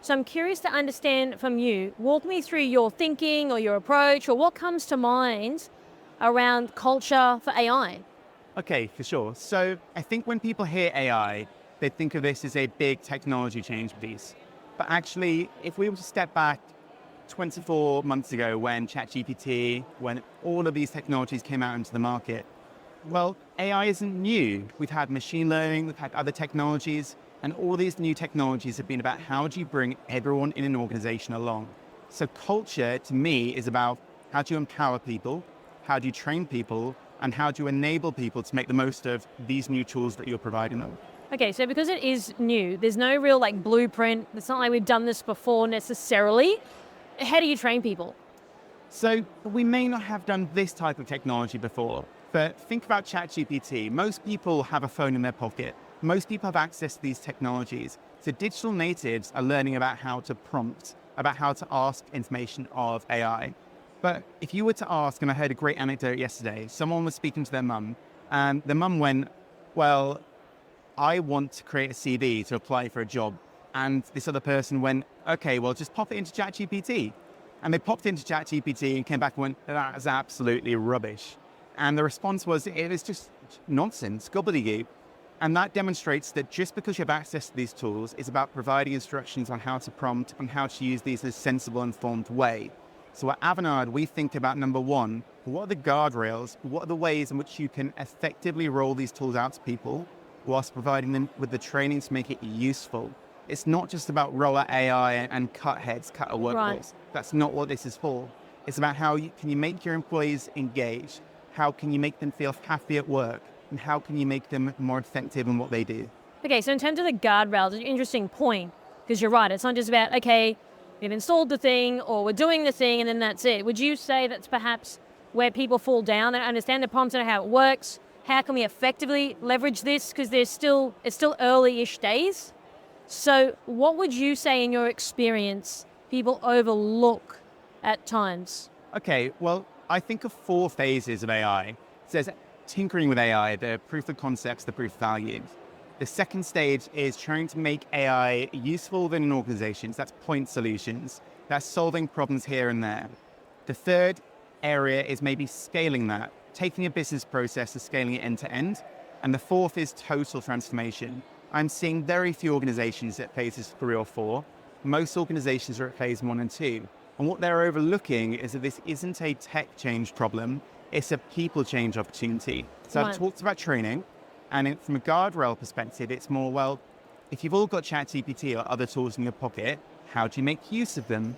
Speaker 3: So I'm curious to understand from you, walk me through your thinking or your approach or what comes to mind around culture for AI.
Speaker 5: Okay, for sure. So I think when people hear AI, they think of this as a big technology change piece. But actually, if we were to step back 24 months ago when ChatGPT, when all of these technologies came out into the market, well, AI isn't new. We've had machine learning, we've had other technologies, and all these new technologies have been about how do you bring everyone in an organization along. So culture, to me, is about how do you empower people, how do you train people, and how do you enable people to make the most of these new tools that you're providing them.
Speaker 3: Okay, so because it is new, there's no real blueprint. It's not like we've done this before necessarily. How do you train people?
Speaker 5: So we may not have done this type of technology before, but think about ChatGPT. Most people have a phone in their pocket. Most people have access to these technologies. So digital natives are learning about how to prompt, about how to ask information of AI. But if you were to ask, and I heard a great anecdote yesterday, someone was speaking to their mum, and their mum went, well, I want to create a CV to apply for a job. And this other person went, okay, well, just pop it into ChatGPT. And they popped into ChatGPT and came back and went, that is absolutely rubbish. And the response was, it is just nonsense, gobbledygook. And that demonstrates that just because you have access to these tools, it's about providing instructions on how to prompt and how to use these in a sensible, informed way. So at Avanade, we think about number one, what are the guardrails? What are the ways in which you can effectively roll these tools out to people whilst providing them with the training to make it useful? It's not just about roll out AI and cut heads, cut a workforce.
Speaker 3: Right.
Speaker 5: That's not what this is for. It's about how can you make your employees engaged? How can you make them feel happy at work? And how can you make them more effective in what they do?
Speaker 3: Okay, so in terms of the guardrails, it's an interesting point, because you're right. It's not just about, okay, we've installed the thing or we're doing the thing and then that's it. Would you say that's perhaps where people fall down? They don't understand the prompts and how it works. How can we effectively leverage this? Because it's still early-ish days. So what would you say in your experience people overlook at times?
Speaker 5: Okay, well, I think of 4 phases of AI. So there's tinkering with AI, the proof of concepts, the proof of values. The second stage is trying to make AI useful within organizations. That's point solutions. That's solving problems here and there. The third area is maybe scaling that, taking a business process and scaling it end to end. And the fourth is total transformation. I'm seeing very few organizations at phases 3 or 4. Most organizations are at phase 1 and 2. And what they're overlooking is that this isn't a tech change problem, it's a people change opportunity. So I've talked about training, and from a guardrail perspective, it's more, well, if you've all got ChatGPT or other tools in your pocket, how do you make use of them?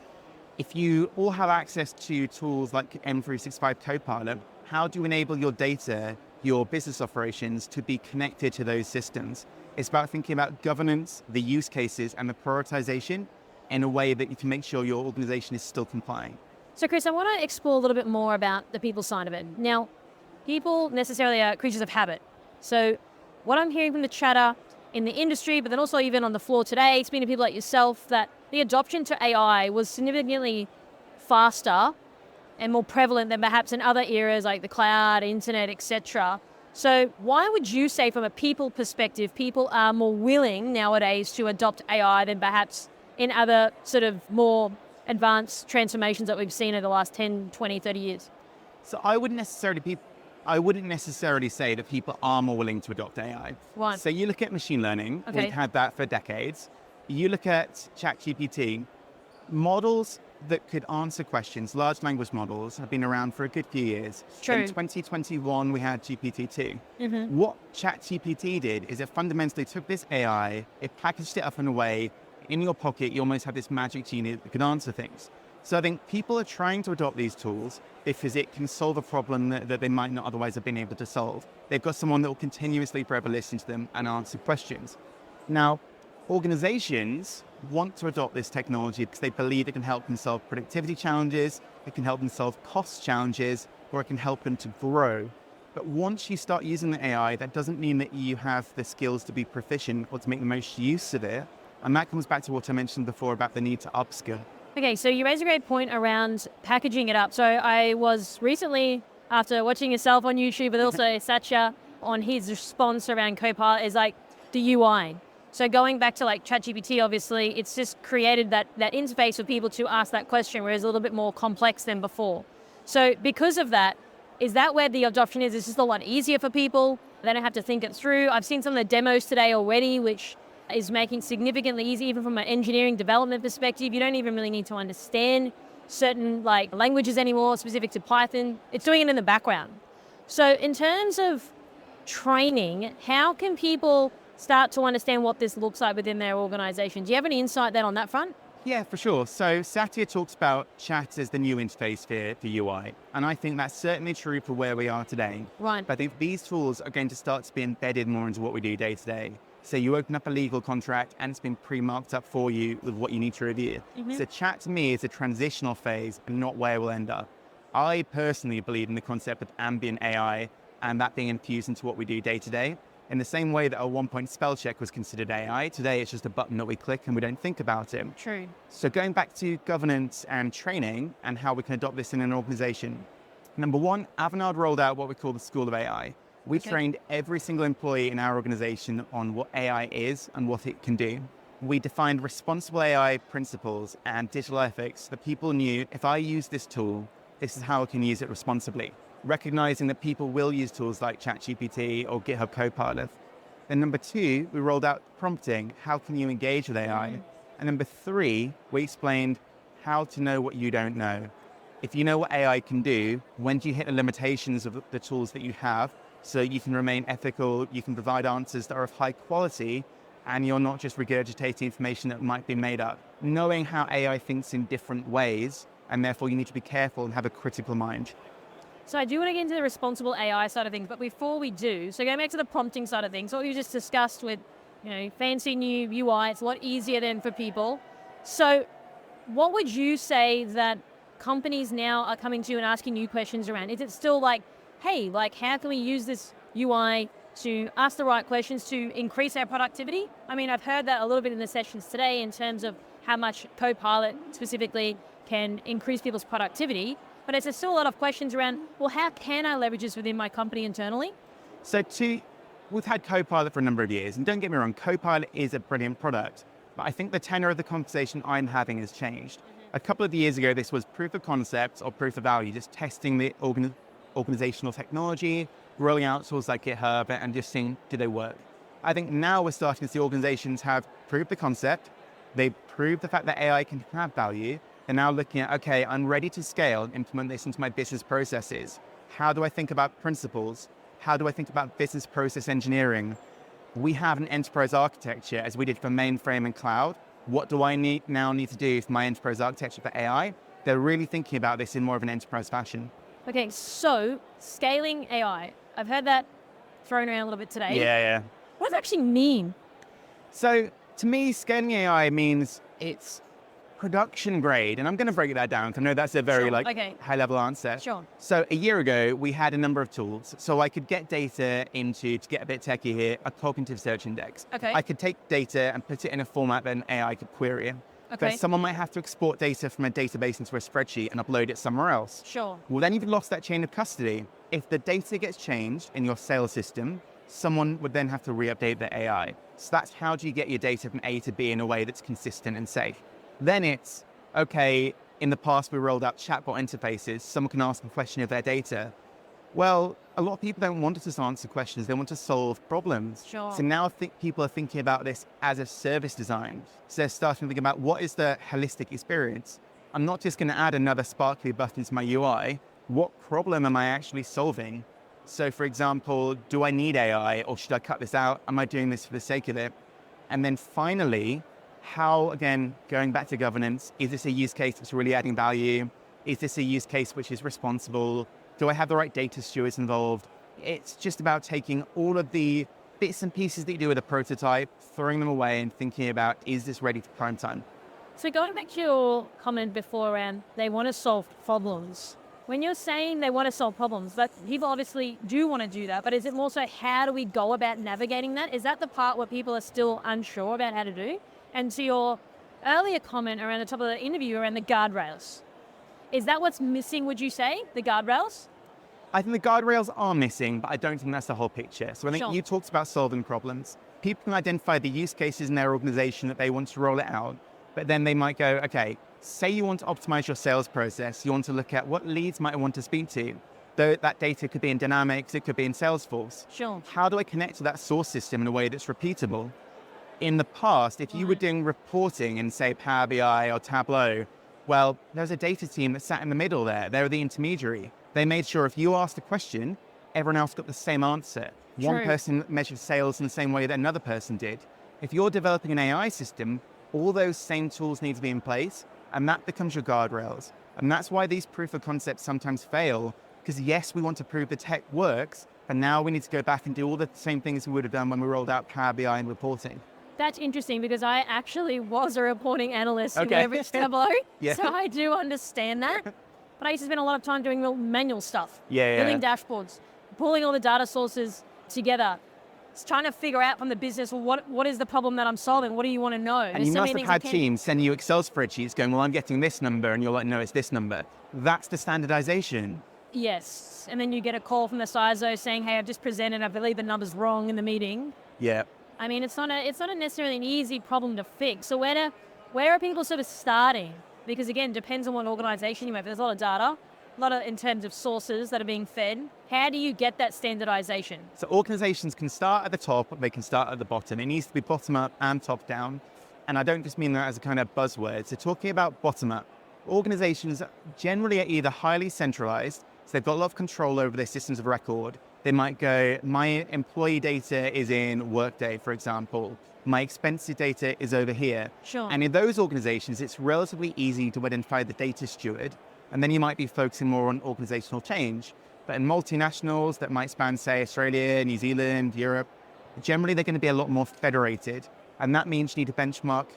Speaker 5: If you all have access to tools like M365 Copilot, how do you enable your data, your business operations to be connected to those systems? It's about thinking about governance, the use cases, and the prioritization in a way that you can make sure your organization is still compliant.
Speaker 3: So Chris, I want to explore a little bit more about the people side of it. Now, people necessarily are creatures of habit. So what I'm hearing from the chatter in the industry, but then also even on the floor today, speaking to people like yourself, that the adoption to AI was significantly faster and more prevalent than perhaps in other eras like the cloud, internet, etc. So why would you say from a people perspective, people are more willing nowadays to adopt AI than perhaps in other sort of more advanced transformations that we've seen over the last 10, 20, 30 years?
Speaker 5: So I wouldn't necessarily say that people are more willing to adopt AI.
Speaker 3: Why?
Speaker 5: So you look at machine learning,
Speaker 3: Okay.
Speaker 5: we've had that for decades. You look at ChatGPT, models that could answer questions, large language models, have been around for a good few years.
Speaker 3: True.
Speaker 5: In 2021, we had GPT-2.
Speaker 3: Mm-hmm.
Speaker 5: What ChatGPT did is it fundamentally took this AI, it packaged it up in a way, in your pocket, you almost have this magic genie that can answer things. So I think people are trying to adopt these tools because it can solve a problem that they might not otherwise have been able to solve. They've got someone that will continuously forever listen to them and answer questions. Now, organizations want to adopt this technology because they believe it can help them solve productivity challenges, it can help them solve cost challenges, or it can help them to grow. But once you start using the AI, that doesn't mean that you have the skills to be proficient or to make the most use of it. And that comes back to what I mentioned before about the need to upskill.
Speaker 3: Okay, so you raised a great point around packaging it up. So I was recently, after watching yourself on YouTube, but also Satya on his response around Copilot is like the UI. So going back to like ChatGPT, obviously, it's just created that interface for people to ask that question, whereas a little bit more complex than before. So because of that, is that where the adoption is? It's just a lot easier for people. They don't have to think it through. I've seen some of the demos today already, which is making significantly easier, even from an engineering development perspective. You don't even really need to understand certain like languages anymore, specific to Python. It's doing it in the background. So in terms of training, how can people start to understand what this looks like within their organization? Do you have any insight then on that front?
Speaker 5: Yeah, for sure. So Satya talks about chat as the new interface for UI. And I think that's certainly true for where we are today.
Speaker 3: Right.
Speaker 5: But I think these tools are going to start to be embedded more into what we do day to day. So you open up a legal contract and it's been pre-marked up for you with what you need to review.
Speaker 3: Mm-hmm.
Speaker 5: So chat to me is a transitional phase and not where we'll end up. I personally believe in the concept of ambient AI and that being infused into what we do day to day. In the same way that a one-point spell check was considered AI, today it's just a button that we click and we don't think about it.
Speaker 3: True.
Speaker 5: So going back to governance and training and how we can adopt this in an organization. Number one, Avanade rolled out what we call the School of AI. We trained every single employee in our organization on what AI is and what it can do. We defined responsible AI principles and digital ethics that people knew if I use this tool, this is how I can use it responsibly. Recognizing that people will use tools like ChatGPT or GitHub Copilot. Then number two, we rolled out prompting. How can you engage with AI? And number three, we explained how to know what you don't know. If you know what AI can do, when do you hit the limitations of the tools that you have so you can remain ethical, you can provide answers that are of high quality, and you're not just regurgitating information that might be made up. Knowing how AI thinks in different ways, and therefore you need to be careful and have a critical mind.
Speaker 3: So I do want to get into the responsible AI side of things, but before we do, so going back to the prompting side of things, what we just discussed with, fancy new UI, it's a lot easier then for people. So what would you say that companies now are coming to you and asking you questions around? Is it still like, hey, like how can we use this UI to ask the right questions to increase our productivity? I mean, I've heard that a little bit in the sessions today in terms of how much Copilot specifically can increase people's productivity. But there's still a lot of questions around, well, how can I leverage this within my company internally?
Speaker 5: So we've had Copilot for a number of years, and don't get me wrong, Copilot is a brilliant product, but I think the tenor of the conversation I'm having has changed. A couple of years ago, this was proof of concept or proof of value, just testing the organizational technology, rolling out tools like GitHub and just seeing, do they work? I think now we're starting to see organizations have proved the concept, they've proved the fact that AI can have value, and now looking at, okay, I'm ready to scale and implement this into my business processes. How do I think about principles? How do I think about business process engineering? We have an enterprise architecture as we did for mainframe and cloud. What do I now need to do for my enterprise architecture for AI? They're really thinking about this in more of an enterprise fashion.
Speaker 3: Okay, so scaling AI. I've heard that thrown around a little bit today.
Speaker 5: Yeah.
Speaker 3: What does it actually mean?
Speaker 5: So to me, scaling AI means it's production grade, and I'm going to break that down because I know that's a very high level answer.
Speaker 3: Sure.
Speaker 5: So a year ago, we had a number of tools. So I could get data into, to get a bit techie here, a cognitive search index.
Speaker 3: Okay.
Speaker 5: I could take data and put it in a format that an AI could query.
Speaker 3: Okay.
Speaker 5: But someone might have to export data from a database into a spreadsheet and upload it somewhere else.
Speaker 3: Sure.
Speaker 5: Well, then you've lost that chain of custody. If the data gets changed in your sales system, someone would then have to re-update the AI. So that's how do you get your data from A to B in a way that's consistent and safe. Then it's, okay, in the past we rolled out chatbot interfaces. Someone can ask a question of their data. Well, a lot of people don't want us to answer questions. They want to solve problems.
Speaker 3: Sure.
Speaker 5: So now I think people are thinking about this as a service design. So they're starting to think about what is the holistic experience. I'm not just going to add another sparkly button to my UI. What problem am I actually solving? So for example, do I need AI or should I cut this out? Am I doing this for the sake of it? And then finally, how, again, going back to governance, is this a use case that's really adding value? Is this a use case which is responsible? Do I have the right data stewards involved? It's just about taking all of the bits and pieces that you do with a prototype, throwing them away and thinking about, is this ready for prime time?
Speaker 3: So going back to your comment before around they want to solve problems. When you're saying they want to solve problems, but people obviously do want to do that, but is it more so how do we go about navigating that? Is that the part where people are still unsure about how to do? And to your earlier comment around the top of the interview around the guardrails, is that what's missing, would you say, the guardrails?
Speaker 5: I think the guardrails are missing, but I don't think that's the whole picture. So I think
Speaker 3: Sure.
Speaker 5: you talked about solving problems. People can identify the use cases in their organization that they want to roll it out, but then they might go, okay, say you want to optimize your sales process. You want to look at what leads might I want to speak to. Though that data could be in Dynamics, it could be in Salesforce.
Speaker 3: Sure.
Speaker 5: How do I connect to that source system in a way that's repeatable? In the past, if you were doing reporting in, say, Power BI or Tableau, well, there's a data team that sat in the middle there. They were the intermediary. They made sure if you asked a question, everyone else got the same answer. One
Speaker 3: True.
Speaker 5: person measured sales in the same way that another person did. If you're developing an AI system, all those same tools need to be in place, and that becomes your guardrails. And that's why these proof of concepts sometimes fail, because yes, we want to prove the tech works, but now we need to go back and do all the same things we would have done when we rolled out Power BI and reporting.
Speaker 3: That's interesting because I actually was a reporting analyst in
Speaker 5: Okay.
Speaker 3: Leverage Tableau,
Speaker 5: Yeah.
Speaker 3: so I do understand that. But I used to spend a lot of time doing real manual stuff,
Speaker 5: Yeah.
Speaker 3: building dashboards, pulling all the data sources together, just trying to figure out from the business, well, what is the problem that I'm solving? What do you want to know?
Speaker 5: And
Speaker 3: There's
Speaker 5: you
Speaker 3: so
Speaker 5: must
Speaker 3: many
Speaker 5: have
Speaker 3: things
Speaker 5: had
Speaker 3: I can't-
Speaker 5: teams sending you Excel spreadsheets going, well, I'm getting this number, and you're like, no, it's this number. That's the standardization.
Speaker 3: Yes, and then you get a call from the CISO saying, hey, I've just presented, I believe the number's wrong in the meeting.
Speaker 5: Yeah.
Speaker 3: I mean, it's not necessarily an easy problem to fix. So where are people sort of starting? Because again, it depends on what organization you have. There's a lot of data, a lot of in terms of sources that are being fed. How do you get that standardization?
Speaker 5: So organizations can start at the top, they can start at the bottom. It needs to be bottom up and top down. And I don't just mean that as a kind of buzzword. So talking about bottom up, organizations generally are either highly centralized, so they've got a lot of control over their systems of record. They might go, my employee data is in Workday, for example. My expenses data is over here.
Speaker 3: Sure.
Speaker 5: And in those organizations, it's relatively easy to identify the data steward. And then you might be focusing more on organizational change. But in multinationals that might span, say, Australia, New Zealand, Europe, generally they're going to be a lot more federated. And that means you need to benchmark.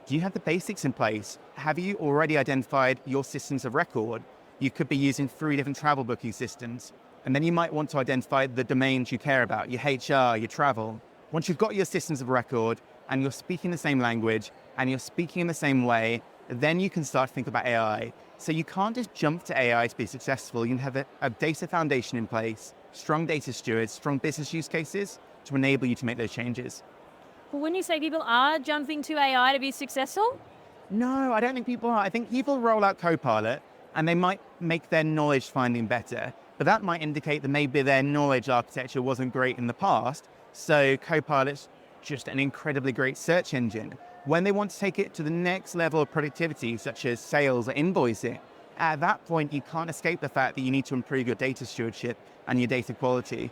Speaker 5: Do you have the basics in place? Have you already identified your systems of record? You could be using 3 different travel booking systems. And then you might want to identify the domains you care about, your HR, your travel. Once you've got your systems of record and you're speaking the same language and you're speaking in the same way, then you can start to think about AI. So you can't just jump to AI to be successful. You have a data foundation in place, strong data stewards, strong business use cases to enable you to make those changes.
Speaker 3: Well, when you say people are jumping to AI to be successful,
Speaker 5: No, I don't think people are. I think people roll out Copilot and they might make their knowledge finding better, but that might indicate that maybe their knowledge architecture wasn't great in the past. So Copilot's just an incredibly great search engine. When they want to take it to the next level of productivity, such as sales or invoicing, at that point, you can't escape the fact that you need to improve your data stewardship and your data quality.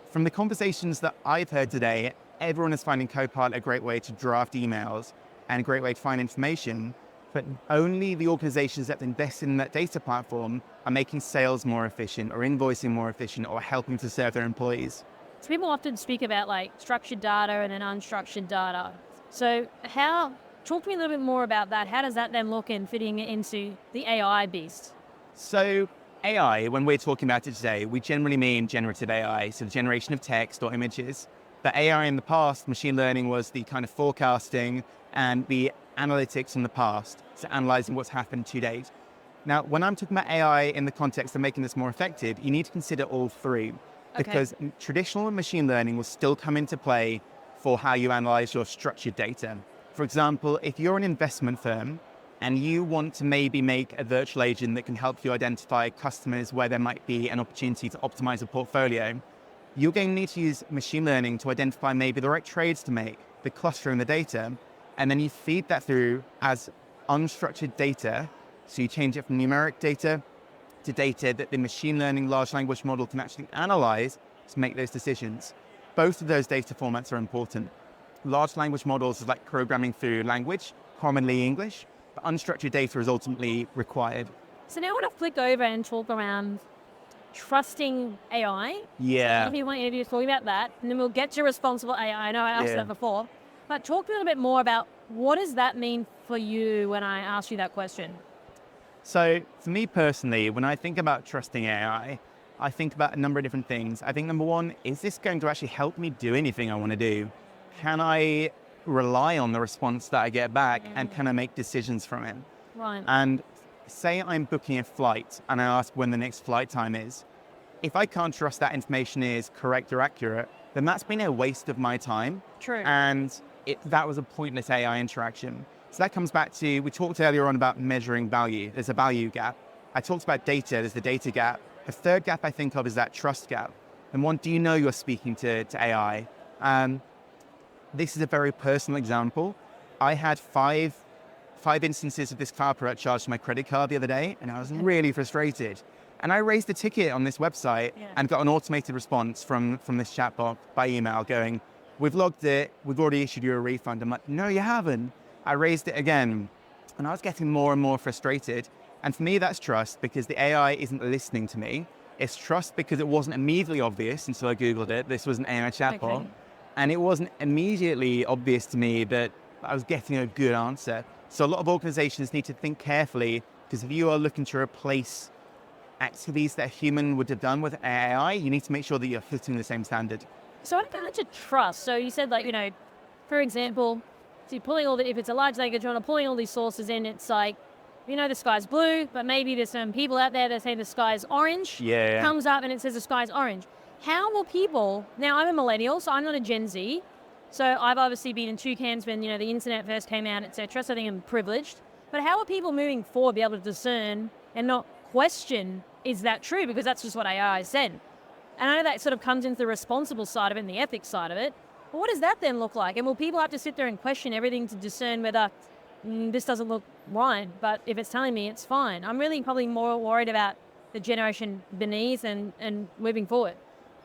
Speaker 5: From the conversations that I've heard today, everyone is finding Copilot a great way to draft emails and a great way to find information, but only the organizations that invest in that data platform are making sales more efficient or invoicing more efficient or helping to serve their employees.
Speaker 3: so people often speak about like structured data and then unstructured data. So how Talk to me a little bit more about that. How does that then look in fitting into the AI beast?
Speaker 5: So AI, when we're talking about it today, we generally mean generative AI, so the generation of text or images. But AI in the past, machine learning was the kind of forecasting and the analytics in the past, so analyzing what's happened to date. Now, when I'm talking about AI in the context of making this more effective, you need to consider all three, because traditional machine learning will still come into play for how you analyze your structured data. For example, if you're an investment firm and you want to maybe make a virtual agent that can help you identify customers where there might be an opportunity to optimize a portfolio, you're going to need to use machine learning to identify maybe the right trades to make, the cluster in the data, and then you feed that through as unstructured data. So you change it from numeric data to data that the machine learning large language model can actually analyze to make those decisions. Both of those data formats are important. Large language models is like programming through language, commonly English, but unstructured data is ultimately required.
Speaker 3: So now I want to flick over and talk around trusting AI.
Speaker 5: Yeah.
Speaker 3: If you want to talk about that, and then we'll get to responsible AI. I know I asked that before, but talk to me a little bit more about what does that mean for you when I ask you that question?
Speaker 5: So for me personally, when I think about trusting AI, I think about a number of different things. I think number one, is this going to actually help me do anything I want to do? Can I rely on the response that I get back and can I make decisions from it?
Speaker 3: Right.
Speaker 5: And say I'm booking a flight and I ask when the next flight time is. If I can't trust that information is correct or accurate, then that's been a waste of my time.
Speaker 3: True.
Speaker 5: And that was a pointless AI interaction. So that comes back to, we talked earlier on about measuring value. There's a value gap. I talked about data, there's the data gap. The third gap I think of is that trust gap. And one, do you know you're speaking to AI? This is a very personal example. I had five instances of this cloud product charged to my credit card the other day, and I was really frustrated. And I raised a ticket on this website and got an automated response from this chatbot by email going, we've logged it, we've already issued you a refund. I'm like, no, you haven't. I raised it again, and I was getting more and more frustrated. And for me, that's trust, because the AI isn't listening to me. It's trust because it wasn't immediately obvious until I Googled it. This was an AI chatbot.
Speaker 3: Okay.
Speaker 5: And it wasn't immediately obvious to me that I was getting a good answer. So a lot of organizations need to think carefully, because if you are looking to replace activities that a human would have done with AI, you need to make sure that you're hitting the same standard.
Speaker 3: So what about to trust? So you said, like, for example, so you're pulling if it's a large language model, pulling all these sources in, it's like, the sky's blue, but maybe there's some people out there that say the sky's orange.
Speaker 5: Yeah.
Speaker 3: Comes up and it says the sky's orange. How will people, now I'm a millennial, so I'm not a Gen Z, so I've obviously been in two camps when, the internet first came out, etc., so I think I'm privileged. But how are people moving forward be able to discern and not question, is that true? Because that's just what AI said. And I know that sort of comes into the responsible side of it and the ethics side of it. But what does that then look like? And will people have to sit there and question everything to discern whether this doesn't look right, but if it's telling me it's fine? I'm really probably more worried about the generation beneath and moving forward.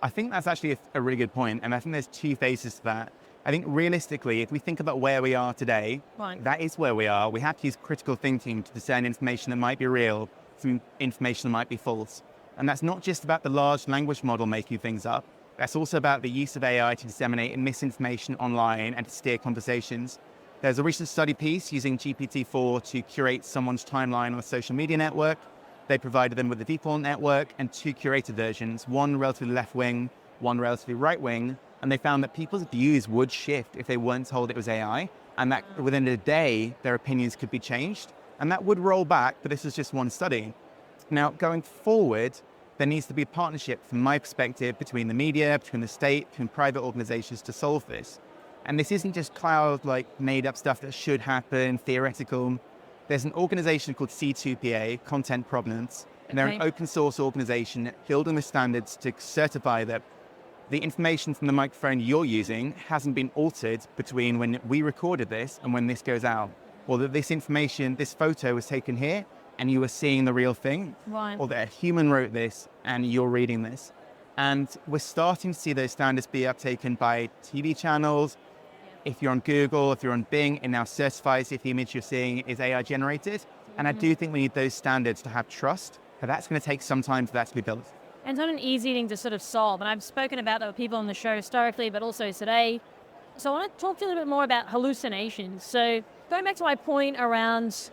Speaker 5: I think that's actually a really good point, and I think there's two phases to that. I think realistically, if we think about where we are today, that is where we are. We have to use critical thinking to discern information that might be real from information that might be false. And that's not just about the large language model making things up. That's also about the use of AI to disseminate misinformation online and to steer conversations. There's a recent study piece using GPT-4 to curate someone's timeline on a social media network. They provided them with the default network and two curated versions, one relatively left-wing, one relatively right-wing, and they found that people's views would shift if they weren't told it was AI, and that within a day, their opinions could be changed, and that would roll back, but this is just one study. Now, going forward, there needs to be a partnership, from my perspective, between the media, between the state, between private organizations to solve this. And this isn't just cloud, made-up stuff that should happen, theoretical. There's an organization called C2PA, Content Provenance, and they're an open source organization building the standards to certify that the information from the microphone you're using hasn't been altered between when we recorded this and when this goes out. Or that this information, this photo was taken here and you were seeing the real thing.
Speaker 3: Right.
Speaker 5: Or that a human wrote this and you're reading this. And we're starting to see those standards be uptaken by TV channels. If you're on Google, if you're on Bing, it now certifies if the image you're seeing is AI generated. And I do think we need those standards to have trust, but that's going to take some time for that to be built.
Speaker 3: And it's not an easy thing to sort of solve. And I've spoken about that with people on the show historically, but also today. So I want to talk to you a little bit more about hallucinations. So going back to my point around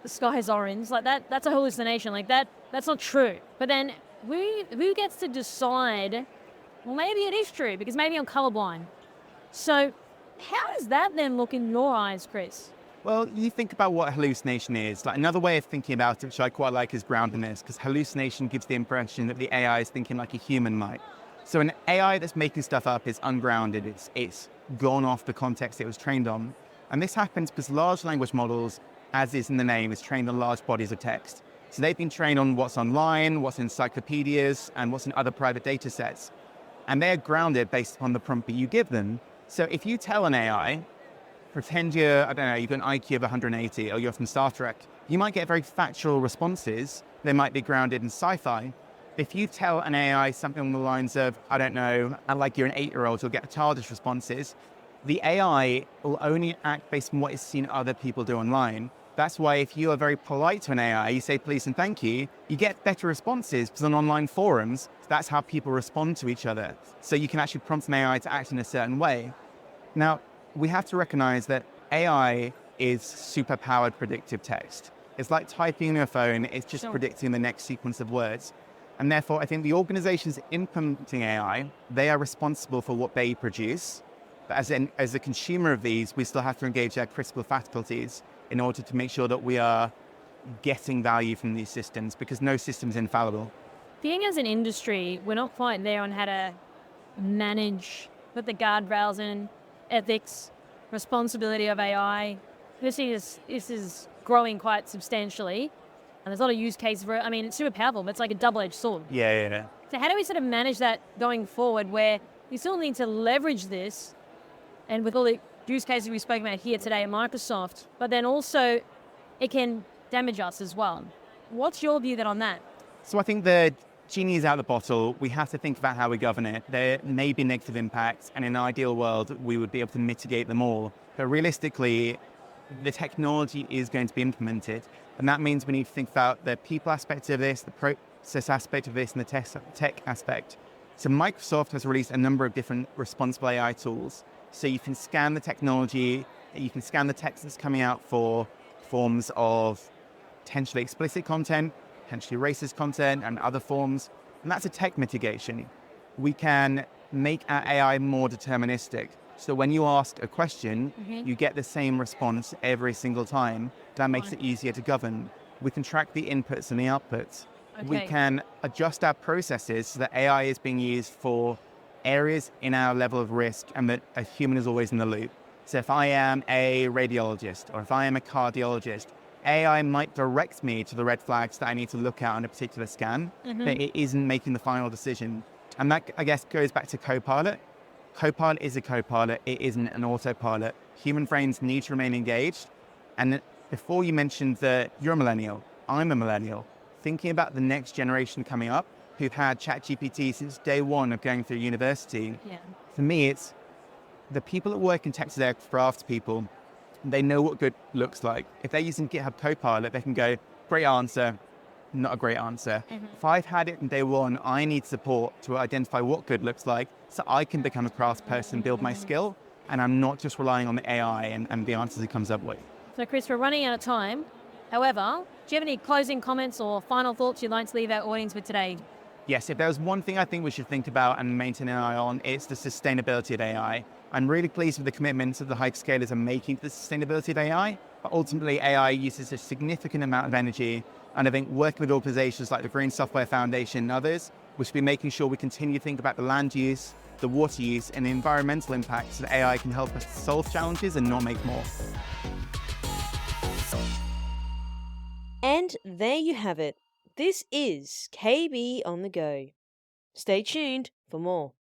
Speaker 3: the sky is orange, like that's a hallucination. Like that's not true. But then who gets to decide, well, maybe it is true because maybe I'm colorblind. So how does that then look in your eyes, Chris?
Speaker 5: Well, you think about what a hallucination is. Like another way of thinking about it, which I quite like, is groundedness, because hallucination gives the impression that the AI is thinking like a human might. So an AI that's making stuff up is ungrounded. It's gone off the context it was trained on. And this happens because large language models, as is in the name, is trained on large bodies of text. So they've been trained on what's online, what's in encyclopedias, and what's in other private data sets. And they're grounded based upon the prompt that you give them. So if you tell an AI, pretend you're, I don't know, you've got an IQ of 180 or you're from Star Trek, you might get very factual responses. They might be grounded in sci-fi. If you tell an AI something along the lines of, I don't know, like you're an 8-year-old, you'll get childish responses. The AI will only act based on what it's seen other people do online. That's why if you are very polite to an AI, you say please and thank you get better responses because on online forums, that's how people respond to each other. So you can actually prompt an AI to act in a certain way. Now, we have to recognize that AI is super-powered predictive text. It's like typing on your phone, it's just predicting the next sequence of words. And therefore, I think the organizations implementing AI, they are responsible for what they produce. But as a consumer of these, we still have to engage our critical faculties in order to make sure that we are getting value from these systems, because no system is infallible.
Speaker 3: Being as an industry, we're not quite there on how to manage, put the guardrails in, ethics, responsibility of AI. This is growing quite substantially. And there's a lot of use cases for it. I mean, it's super powerful, but it's like a double-edged sword.
Speaker 5: Yeah.
Speaker 3: So how do we sort of manage that going forward where you still need to leverage this, and with all the use cases we spoke about here today at Microsoft, but then also it can damage us as well. What's your view then on that?
Speaker 5: So I think the genie is out of the bottle. We have to think about how we govern it. There may be negative impacts, and in an ideal world, we would be able to mitigate them all. But realistically, the technology is going to be implemented. And that means we need to think about the people aspect of this, the process aspect of this, and the tech aspect. So Microsoft has released a number of different responsible AI tools. So you can scan the technology, you can scan the text that's coming out for forms of potentially explicit content, potentially racist content, and other forms. And that's a tech mitigation. We can make our AI more deterministic. So when you ask a question, you get the same response every single time. That makes it easier to govern. We can track the inputs and the outputs.
Speaker 3: Okay.
Speaker 5: We can adjust our processes so that AI is being used for areas in our level of risk and that a human is always in the loop. So if I am a radiologist or if I am a cardiologist, AI might direct me to the red flags that I need to look at on a particular scan, but it isn't making the final decision. And that, I guess, goes back to Copilot. Copilot is a Copilot, it isn't an autopilot. Human brains need to remain engaged. And before you mentioned that you're a millennial, I'm a millennial, thinking about the next generation coming up who've had ChatGPT since day one of going through university.
Speaker 3: Yeah.
Speaker 5: For me, it's the people that work in tech today, craft people, they know what good looks like. If they're using GitHub Copilot, they can go, great answer, not a great answer. If I've had it from day one, I need support to identify what good looks like so I can become a craftsperson, build my skill, and I'm not just relying on the AI and the answers it comes up with.
Speaker 3: So Chris, we're running out of time. However, do you have any closing comments or final thoughts you'd like to leave our audience with today?
Speaker 5: Yes, if there's one thing I think we should think about and maintain an eye on, it's the sustainability of AI. I'm really pleased with the commitments that the hyperscalers are making to the sustainability of AI, but ultimately AI uses a significant amount of energy, and I think working with organizations like the Green Software Foundation and others, we should be making sure we continue to think about the land use, the water use, and the environmental impacts so that AI can help us solve challenges and not make more.
Speaker 1: And there you have it. This is KB on the Go. Stay tuned for more.